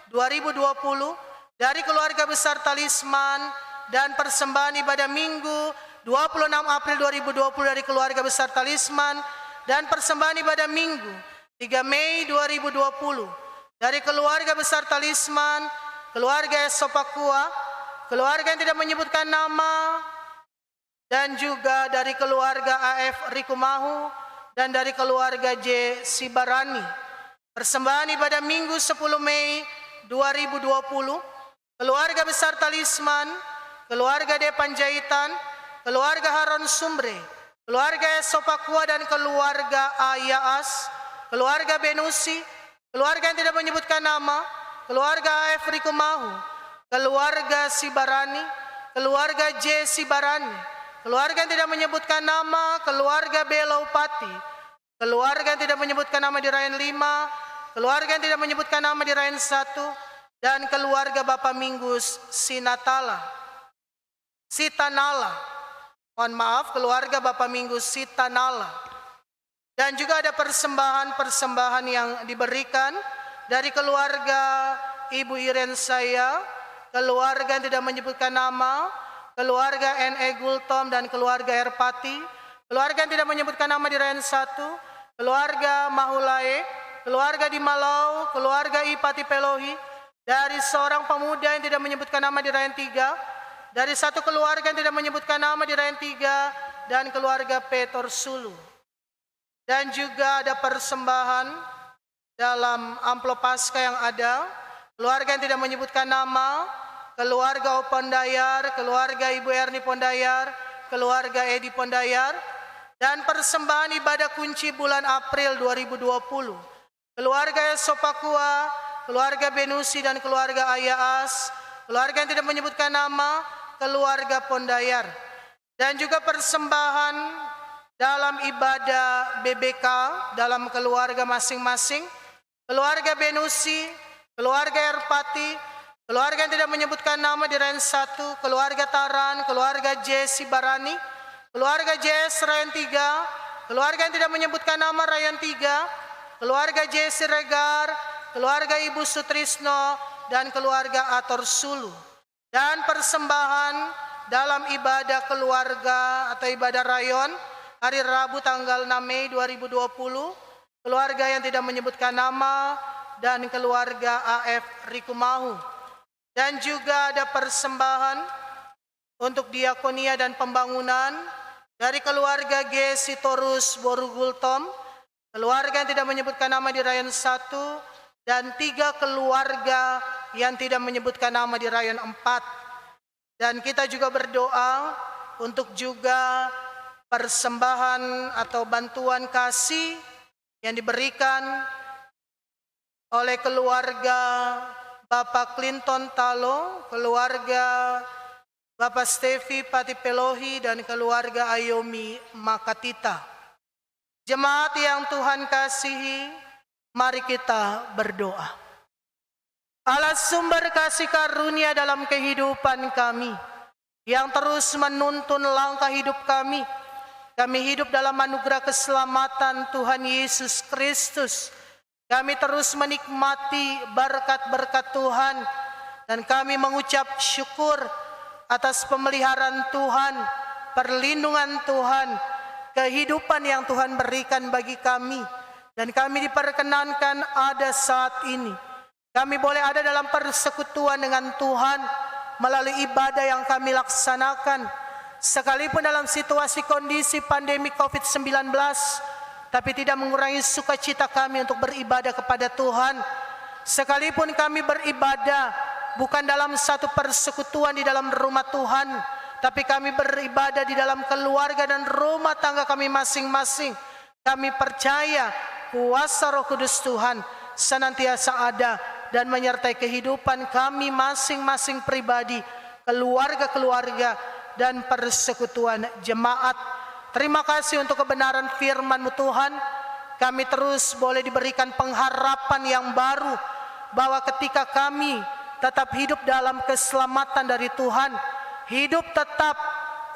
2020 dari keluarga besar Talisman, dan persembahan ibadah Minggu 26 April 2020 dari keluarga besar Talisman, dan persembahan ibadah Minggu 3 Mei 2020 dari keluarga besar Talisman, keluarga Esopakua, keluarga yang tidak menyebutkan nama, dan juga dari keluarga AF Rikumahu, dan dari keluarga J. Sibarani. Persembahan ibadah Minggu 10 Mei 2020, keluarga besar Talisman, keluarga D. Panjaitan, keluarga Haron Sumbre, keluarga Esopakua dan keluarga Ayaas, keluarga Benusi, keluarga yang tidak menyebutkan nama, keluarga AF Rikumahu, keluarga Sibarani, keluarga J. Sibarani, keluarga yang tidak menyebutkan nama, keluarga Belaupati, keluarga yang tidak menyebutkan nama di Rayon 5, keluarga yang tidak menyebutkan nama di Rayon 1, dan keluarga Bapak Minggus Sitanala. Mohon maaf, keluarga Bapak Minggus Sitanala. Dan juga ada persembahan-persembahan yang diberikan dari keluarga Ibu Iren saya, keluarga yang tidak menyebutkan nama, keluarga N.E. Gultom dan keluarga Erpati, keluarga yang tidak menyebutkan nama di Rayon 1, keluarga Mahulae, keluarga di Malau, keluarga Ipati Pelohi, dari seorang pemuda yang tidak menyebutkan nama di Rayon 3, dari satu keluarga yang tidak menyebutkan nama di Rayon 3, dan keluarga Petor Sulu. Dan juga ada persembahan dalam amplop Paskah yang ada, keluarga yang tidak menyebutkan nama, keluarga O Pondayar, keluarga Ibu Erni Pondayar, keluarga Edi Pondayar, dan persembahan ibadah kunci bulan April 2020, keluarga Esopakua, keluarga Benusi dan keluarga Ayaas, keluarga yang tidak menyebutkan nama, keluarga Pondayar. Dan juga persembahan dalam ibadah BBK dalam keluarga masing-masing, keluarga Benusi, keluarga Erpati, keluarga yang tidak menyebutkan nama di Rayon 1, keluarga Taran, keluarga J. Sibarani, keluarga JS Rayon 3, keluarga yang tidak menyebutkan nama Rayon 3, keluarga J. Siregar, keluarga Ibu Sutrisno, dan keluarga Ator Sulu. Dan persembahan dalam ibadah keluarga atau ibadah rayon hari Rabu tanggal 6 Mei 2020, keluarga yang tidak menyebutkan nama, dan keluarga AF Rikumahu. Dan juga ada persembahan untuk diakonia dan pembangunan dari keluarga G. Sitorus Borugultom, keluarga yang tidak menyebutkan nama di Rayon 1, dan 3 keluarga yang tidak menyebutkan nama di Rayon 4. Dan kita juga berdoa untuk juga persembahan atau bantuan kasih yang diberikan oleh keluarga Bapak Clinton Talo, keluarga Bapak Stevi Patipelohi, dan keluarga Ayomi Makatita. Jemaat yang Tuhan kasihi, mari kita berdoa. Allah sumber kasih karunia dalam kehidupan kami, yang terus menuntun langkah hidup kami. Kami hidup dalam anugerah keselamatan Tuhan Yesus Kristus. Kami terus menikmati berkat-berkat Tuhan, dan kami mengucap syukur atas pemeliharaan Tuhan, perlindungan Tuhan, kehidupan yang Tuhan berikan bagi kami. Dan kami diperkenankan ada saat ini. Kami boleh ada dalam persekutuan dengan Tuhan melalui ibadah yang kami laksanakan. Sekalipun dalam situasi kondisi pandemi COVID-19, tapi tidak mengurangi sukacita kami untuk beribadah kepada Tuhan. Sekalipun kami beribadah bukan dalam satu persekutuan di dalam rumah Tuhan, tapi kami beribadah di dalam keluarga dan rumah tangga kami masing-masing. Kami percaya kuasa Roh Kudus Tuhan senantiasa ada dan menyertai kehidupan kami masing-masing pribadi, keluarga-keluarga, dan persekutuan jemaat. Terima kasih untuk kebenaran firman-Mu Tuhan. Kami terus boleh diberikan pengharapan yang baru, bahwa ketika kami tetap hidup dalam keselamatan dari Tuhan, hidup tetap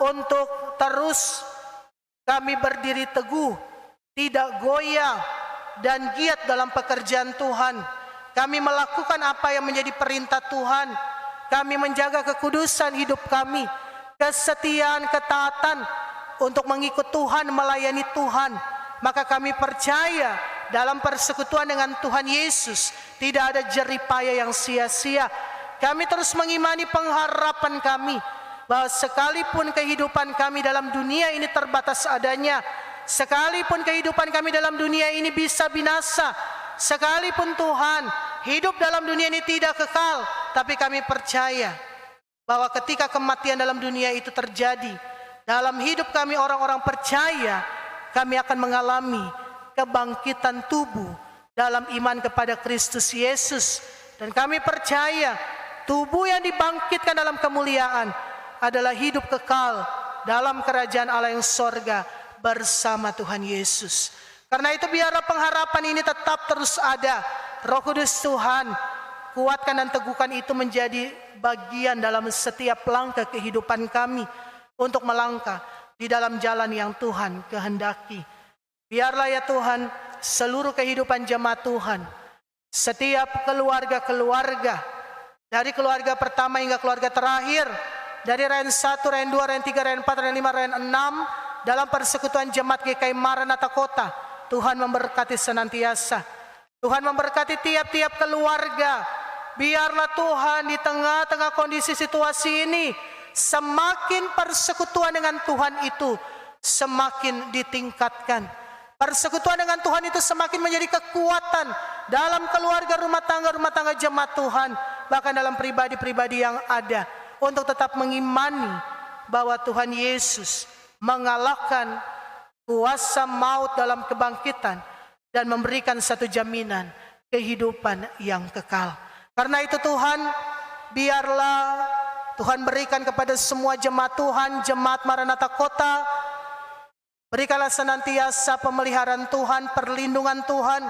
untuk terus kami berdiri teguh, tidak goyah, dan giat dalam pekerjaan Tuhan. Kami melakukan apa yang menjadi perintah Tuhan. Kami menjaga kekudusan hidup kami, kesetiaan, ketaatan untuk mengikut Tuhan, melayani Tuhan. Maka kami percaya dalam persekutuan dengan Tuhan Yesus tidak ada jeripaya yang sia-sia. Kami terus mengimani pengharapan kami, bahwa sekalipun kehidupan kami dalam dunia ini terbatas adanya, sekalipun kehidupan kami dalam dunia ini bisa binasa, sekalipun Tuhan hidup dalam dunia ini tidak kekal, tapi kami percaya bahwa ketika kematian dalam dunia itu terjadi, dalam hidup kami orang-orang percaya, kami akan mengalami kebangkitan tubuh dalam iman kepada Kristus Yesus. Dan kami percaya tubuh yang dibangkitkan dalam kemuliaan adalah hidup kekal dalam kerajaan Allah yang sorga bersama Tuhan Yesus. Karena itu biarlah pengharapan ini tetap terus ada. Roh Kudus Tuhan, kuatkan dan teguhkan itu menjadi bagian dalam setiap langkah kehidupan kami, untuk melangkah di dalam jalan yang Tuhan kehendaki. Biarlah ya Tuhan, seluruh kehidupan jemaat Tuhan, setiap keluarga-keluarga, dari keluarga pertama hingga keluarga terakhir, dari Ren 1, Ren 2, Ren 3, Ren 4, Ren 5, Ren 6, dalam persekutuan jemaat GKI Maranatha Kota, Tuhan memberkati senantiasa. Tuhan memberkati tiap-tiap keluarga. Biarlah Tuhan di tengah-tengah kondisi situasi ini, semakin persekutuan dengan Tuhan itu semakin ditingkatkan. Persekutuan dengan Tuhan itu semakin menjadi kekuatan dalam keluarga, rumah tangga jemaat Tuhan, bahkan dalam pribadi-pribadi yang ada, untuk tetap mengimani bahwa Tuhan Yesus mengalahkan kuasa maut dalam kebangkitan dan memberikan satu jaminan kehidupan yang kekal. Karena itu Tuhan, biarlah Tuhan berikan kepada semua jemaat Tuhan, jemaat Maranatha Kota, berikanlah senantiasa pemeliharaan Tuhan, perlindungan Tuhan.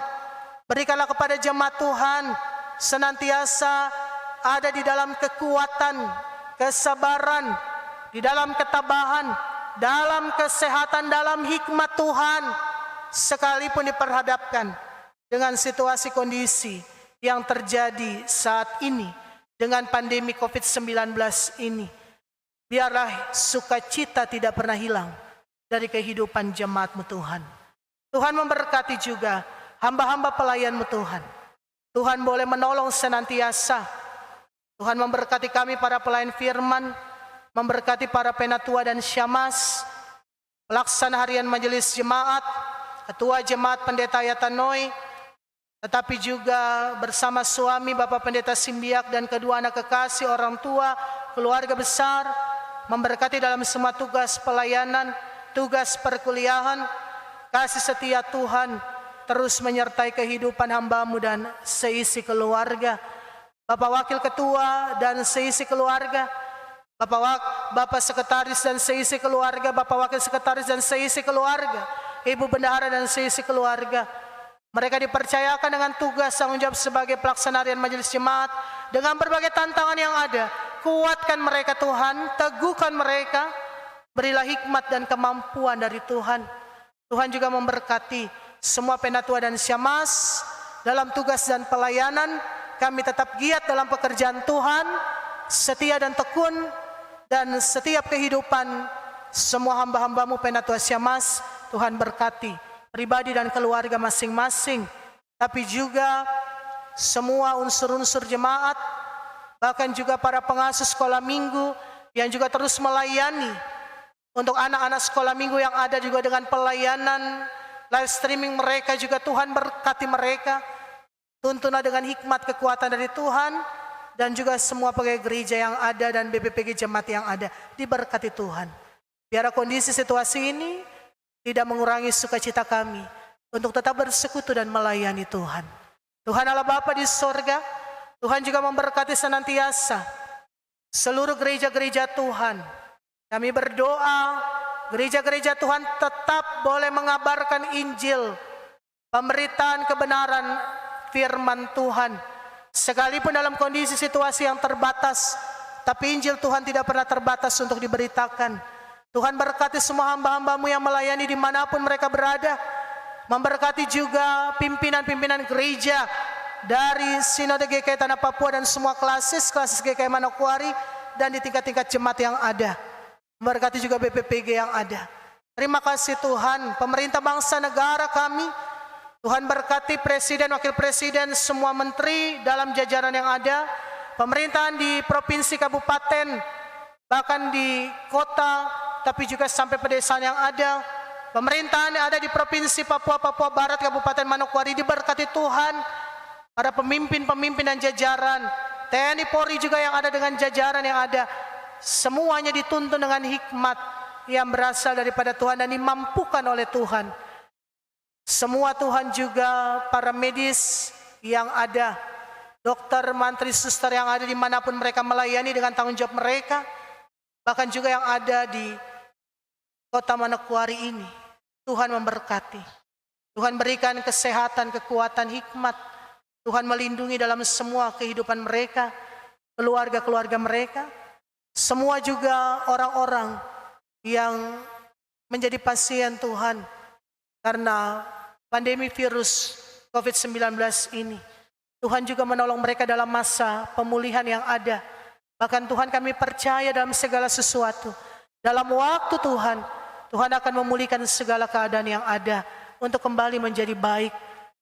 Berikanlah kepada jemaat Tuhan senantiasa ada di dalam kekuatan, kesabaran, di dalam ketabahan, dalam kesehatan, dalam hikmat Tuhan, sekalipun diperhadapkan dengan situasi kondisi yang terjadi saat ini dengan pandemi COVID-19 ini. Biarlah sukacita tidak pernah hilang dari kehidupan jemaat-Mu Tuhan. Tuhan memberkati juga hamba-hamba pelayan-Mu Tuhan. Tuhan boleh menolong senantiasa. Tuhan memberkati kami para pelayan firman, memberkati para penatua dan syamas, pelaksana harian majelis jemaat, ketua jemaat pendeta Yatanoi, tetapi juga bersama suami Bapak Pendeta Simbiak dan kedua anak kekasih, orang tua, keluarga besar, memberkati dalam semua tugas pelayanan, tugas perkuliahan, kasih setia Tuhan terus menyertai kehidupan hamba-Mu dan seisi keluarga. Bapak Wakil Ketua dan seisi keluarga, Bapak Sekretaris dan seisi keluarga, Bapak Wakil Sekretaris dan seisi keluarga, Ibu Bendahara dan seisi keluarga. Mereka dipercayakan dengan tugas tanggung jawab sebagai pelaksana harian Majelis Jemaat dengan berbagai tantangan yang ada. Kuatkan mereka Tuhan, teguhkan mereka, berilah hikmat dan kemampuan dari Tuhan. Tuhan juga memberkati semua penatua dan syammas dalam tugas dan pelayanan. Kami tetap giat dalam pekerjaan Tuhan, setia dan tekun, dan setiap kehidupan semua hamba-hamba-Mu penatua syammas. Tuhan berkati pribadi dan keluarga masing-masing, tapi juga semua unsur-unsur jemaat, bahkan juga para pengasuh sekolah minggu yang juga terus melayani. Untuk anak-anak sekolah minggu yang ada juga dengan pelayanan live streaming mereka juga, Tuhan berkati mereka. Tuntunlah dengan hikmat kekuatan dari Tuhan, dan juga semua pegawai gereja yang ada dan BPPG jemaat yang ada diberkati Tuhan. Biar kondisi situasi ini tidak mengurangi sukacita kami untuk tetap bersekutu dan melayani Tuhan. Tuhan Allah Bapa di sorga, Tuhan juga memberkati senantiasa seluruh gereja-gereja Tuhan. Kami berdoa gereja-gereja Tuhan tetap boleh mengabarkan Injil, pemberitaan kebenaran firman Tuhan. Sekalipun dalam kondisi situasi yang terbatas, tapi Injil Tuhan tidak pernah terbatas untuk diberitakan. Tuhan berkati semua hamba-hamba-Mu yang melayani dimanapun mereka berada. Memberkati juga pimpinan-pimpinan gereja dari Sinode GKI Tanah Papua dan semua klasis GKI Manokwari dan di tingkat-tingkat jemaat yang ada. Memberkati juga BPPG yang ada. Terima kasih Tuhan, pemerintah bangsa negara kami. Tuhan berkati presiden, wakil presiden, semua menteri dalam jajaran yang ada. Pemerintahan di provinsi, kabupaten, bahkan di kota, tapi juga sampai pedesaan yang ada. Pemerintahan yang ada di provinsi Papua Barat, Kabupaten Manokwari diberkati Tuhan. Para pemimpin-pemimpin dan jajaran, TNI Polri juga yang ada dengan jajaran yang ada. Semuanya dituntun dengan hikmat yang berasal daripada Tuhan dan dimampukan oleh Tuhan. Semua Tuhan juga para medis yang ada, dokter, mantri, suster yang ada dimanapun mereka melayani dengan tanggung jawab mereka. Bahkan juga yang ada di kota Manokwari ini. Tuhan memberkati. Tuhan berikan kesehatan, kekuatan, hikmat. Tuhan melindungi dalam semua kehidupan mereka, keluarga-keluarga mereka. Semua juga orang-orang yang menjadi pasien Tuhan karena pandemi virus COVID-19 ini. Tuhan juga menolong mereka dalam masa pemulihan yang ada. Bahkan Tuhan, kami percaya dalam segala sesuatu. Dalam waktu Tuhan, Tuhan akan memulihkan segala keadaan yang ada untuk kembali menjadi baik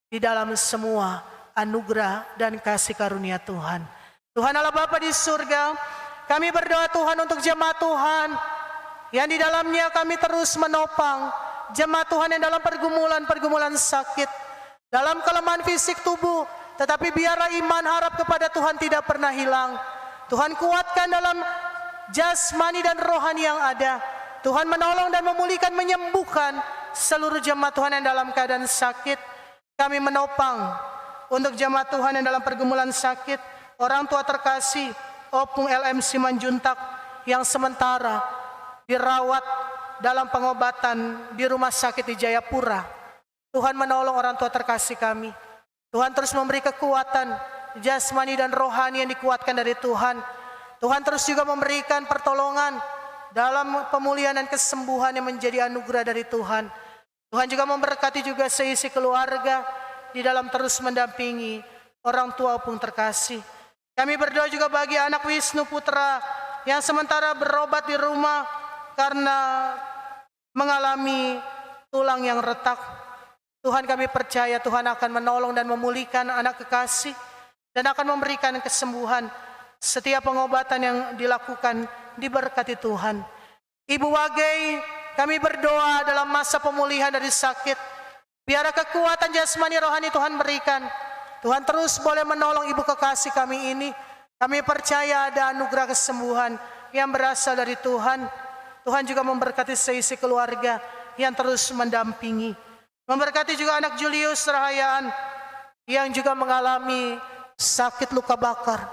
di dalam semua anugerah dan kasih karunia Tuhan. Tuhan Allah Bapa di surga, kami berdoa Tuhan untuk jemaat Tuhan yang di dalamnya kami terus menopang jemaat Tuhan yang dalam pergumulan sakit, dalam kelemahan fisik tubuh, tetapi biarlah iman harap kepada Tuhan tidak pernah hilang. Tuhan kuatkan dalam jasmani dan rohani yang ada. Tuhan menolong dan memulihkan, menyembuhkan seluruh jemaat Tuhan yang dalam keadaan sakit. Kami menopang untuk jemaat Tuhan yang dalam pergumulan sakit, orang tua terkasih Opung LM Simanjuntak yang sementara dirawat dalam pengobatan di rumah sakit di Jayapura. Tuhan menolong orang tua terkasih kami. Tuhan terus memberi kekuatan jasmani dan rohani yang dikuatkan dari Tuhan. Tuhan terus juga memberikan pertolongan dalam pemulihan dan kesembuhan yang menjadi anugerah dari Tuhan. Tuhan juga memberkati juga seisi keluarga di dalam terus mendampingi orang tua Opung terkasih. Kami berdoa juga bagi anak Wisnu Putra yang sementara berobat di rumah karena mengalami tulang yang retak. Tuhan, kami percaya Tuhan akan menolong dan memulihkan anak kekasih dan akan memberikan kesembuhan. Setiap pengobatan yang dilakukan diberkati Tuhan. Ibu Wagei, kami berdoa dalam masa pemulihan dari sakit. Biar kekuatan jasmani rohani Tuhan berikan. Tuhan terus boleh menolong ibu kekasih kami ini. Kami percaya ada anugerah kesembuhan yang berasal dari Tuhan. Tuhan juga memberkati seisi keluarga yang terus mendampingi, Memberkati juga anak Julius Rahayaan yang juga mengalami sakit luka bakar.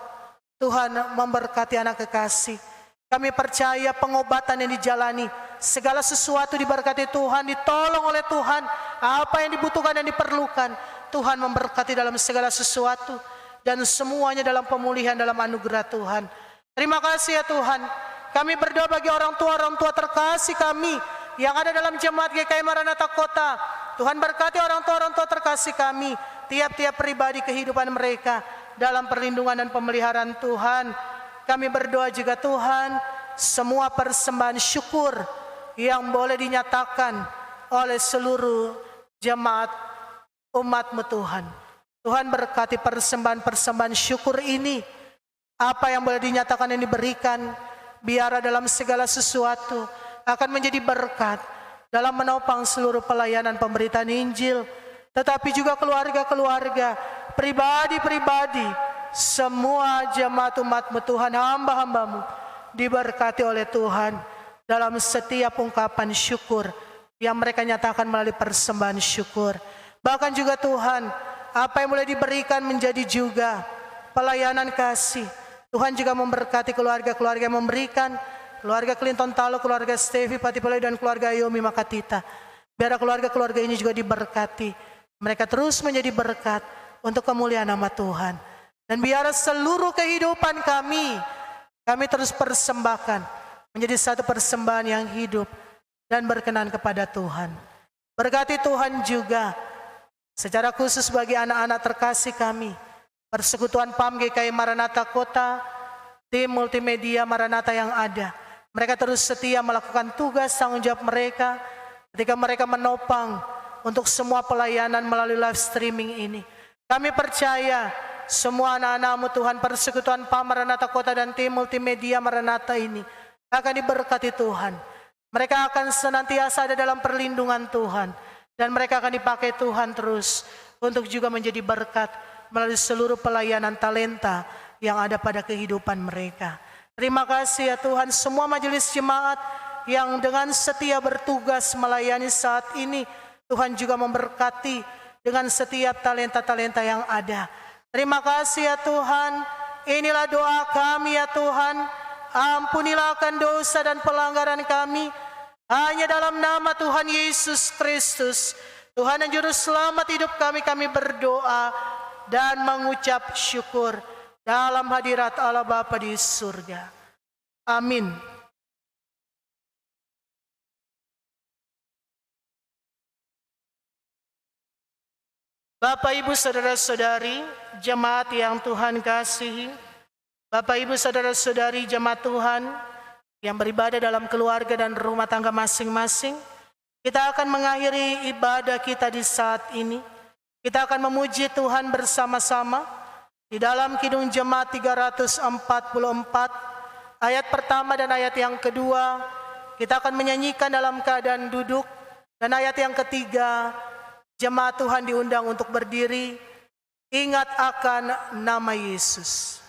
Tuhan memberkati anak kekasih. Kami percaya pengobatan yang dijalani, segala sesuatu diberkati Tuhan, ditolong oleh Tuhan. Apa yang dibutuhkan dan diperlukan, Tuhan memberkati dalam segala sesuatu. Dan semuanya dalam pemulihan, dalam anugerah Tuhan. Terima kasih ya Tuhan. Kami berdoa bagi orang tua terkasih kami yang ada dalam jemaat GKI Maranatha Kota. Tuhan berkati orang tua terkasih kami, tiap-tiap pribadi kehidupan mereka dalam perlindungan dan pemeliharaan Tuhan. Kami berdoa juga Tuhan, semua persembahan syukur yang boleh dinyatakan oleh seluruh jemaat umat-Mu Tuhan. Tuhan berkati persembahan syukur ini. Apa yang boleh dinyatakan dan diberikan, biar dalam segala sesuatu akan menjadi berkat dalam menopang seluruh pelayanan pemberitaan Injil, tetapi juga keluarga-keluarga, pribadi-pribadi, semua jemaat umat-Mu Tuhan, hamba-hamba-Mu diberkati oleh Tuhan dalam setiap ungkapan syukur yang mereka nyatakan melalui persembahan syukur. Bahkan juga Tuhan, apa yang boleh diberikan menjadi juga pelayanan kasih. Tuhan juga memberkati keluarga-keluarga yang memberikan, keluarga Clinton Talo, keluarga Stevi Patipoloi, dan keluarga Yomi Makatita. Biar keluarga-keluarga ini juga diberkati. Mereka terus menjadi berkat untuk kemuliaan nama Tuhan. Dan biar seluruh kehidupan kami terus persembahkan menjadi satu persembahan yang hidup dan berkenan kepada Tuhan. Berkati Tuhan juga secara khusus bagi anak-anak terkasih kami, Persekutuan PAM GKI Maranatha Kota, tim multimedia Maranatha yang ada. Mereka terus setia melakukan tugas tanggung jawab mereka ketika mereka menopang untuk semua pelayanan melalui live streaming ini. Kami percaya semua anak-anak-Mu Tuhan, Persekutuan PAM Maranatha Kota dan tim multimedia Maranatha ini akan diberkati Tuhan. Mereka akan senantiasa ada dalam perlindungan Tuhan. Dan mereka akan dipakai Tuhan terus untuk juga menjadi berkat melalui seluruh pelayanan talenta yang ada pada kehidupan mereka. Terima kasih ya Tuhan, semua majelis jemaat yang dengan setia bertugas melayani saat ini, Tuhan juga memberkati dengan setiap talenta-talenta yang ada. Terima kasih ya Tuhan, inilah doa kami ya Tuhan, ampunilah akan dosa dan pelanggaran kami, hanya dalam nama Tuhan Yesus Kristus, Tuhan dan Juru Selamat hidup kami berdoa dan mengucap syukur dalam hadirat Allah Bapa di surga. Amin. Bapak, Ibu, Saudara-saudari, jemaat yang Tuhan kasihi, Bapak, Ibu, Saudara-saudari, jemaat Tuhan yang beribadah dalam keluarga dan rumah tangga masing-masing, kita akan mengakhiri ibadah kita di saat ini. Kita akan memuji Tuhan bersama-sama di dalam Kidung Jemaat 344, ayat pertama dan ayat yang kedua. Kita akan menyanyikan dalam keadaan duduk, dan ayat yang ketiga, jemaat Tuhan diundang untuk berdiri, ingat akan nama Yesus.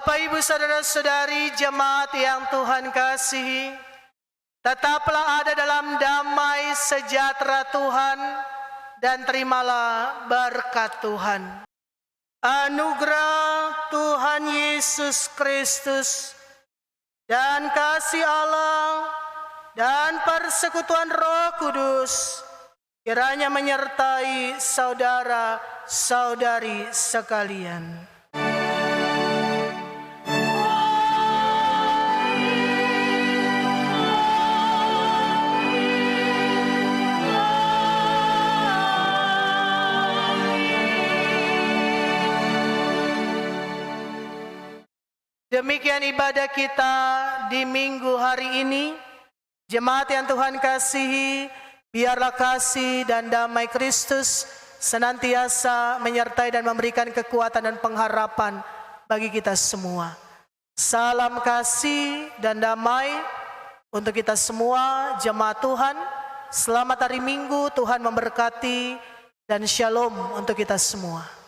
Bapak, Ibu, Saudara-saudari jemaat yang Tuhan kasihi, tetaplah ada dalam damai sejahtera Tuhan dan terimalah berkat Tuhan. Anugerah Tuhan Yesus Kristus dan kasih Allah dan persekutuan Roh Kudus kiranya menyertai saudara-saudari sekalian. Demikian ibadah kita di minggu hari ini. Jemaat yang Tuhan kasihi, biarlah kasih dan damai Kristus senantiasa menyertai dan memberikan kekuatan dan pengharapan bagi kita semua. Salam kasih dan damai untuk kita semua, jemaat Tuhan. Selamat hari Minggu, Tuhan memberkati dan shalom untuk kita semua.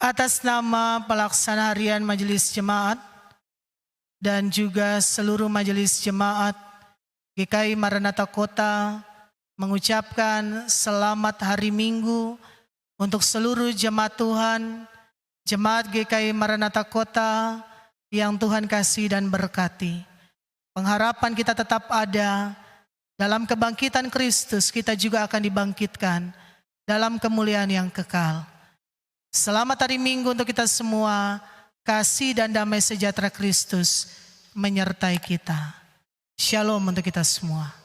Atas nama pelaksana harian Majelis Jemaat dan juga seluruh Majelis Jemaat GKI Maranatha Kota mengucapkan selamat hari Minggu untuk seluruh jemaat Tuhan, jemaat GKI Maranatha Kota yang Tuhan kasih dan berkati. Pengharapan kita tetap ada, dalam kebangkitan Kristus kita juga akan dibangkitkan dalam kemuliaan yang kekal. Selamat hari Minggu untuk kita semua. Kasih dan damai sejahtera Kristus menyertai kita. Shalom untuk kita semua.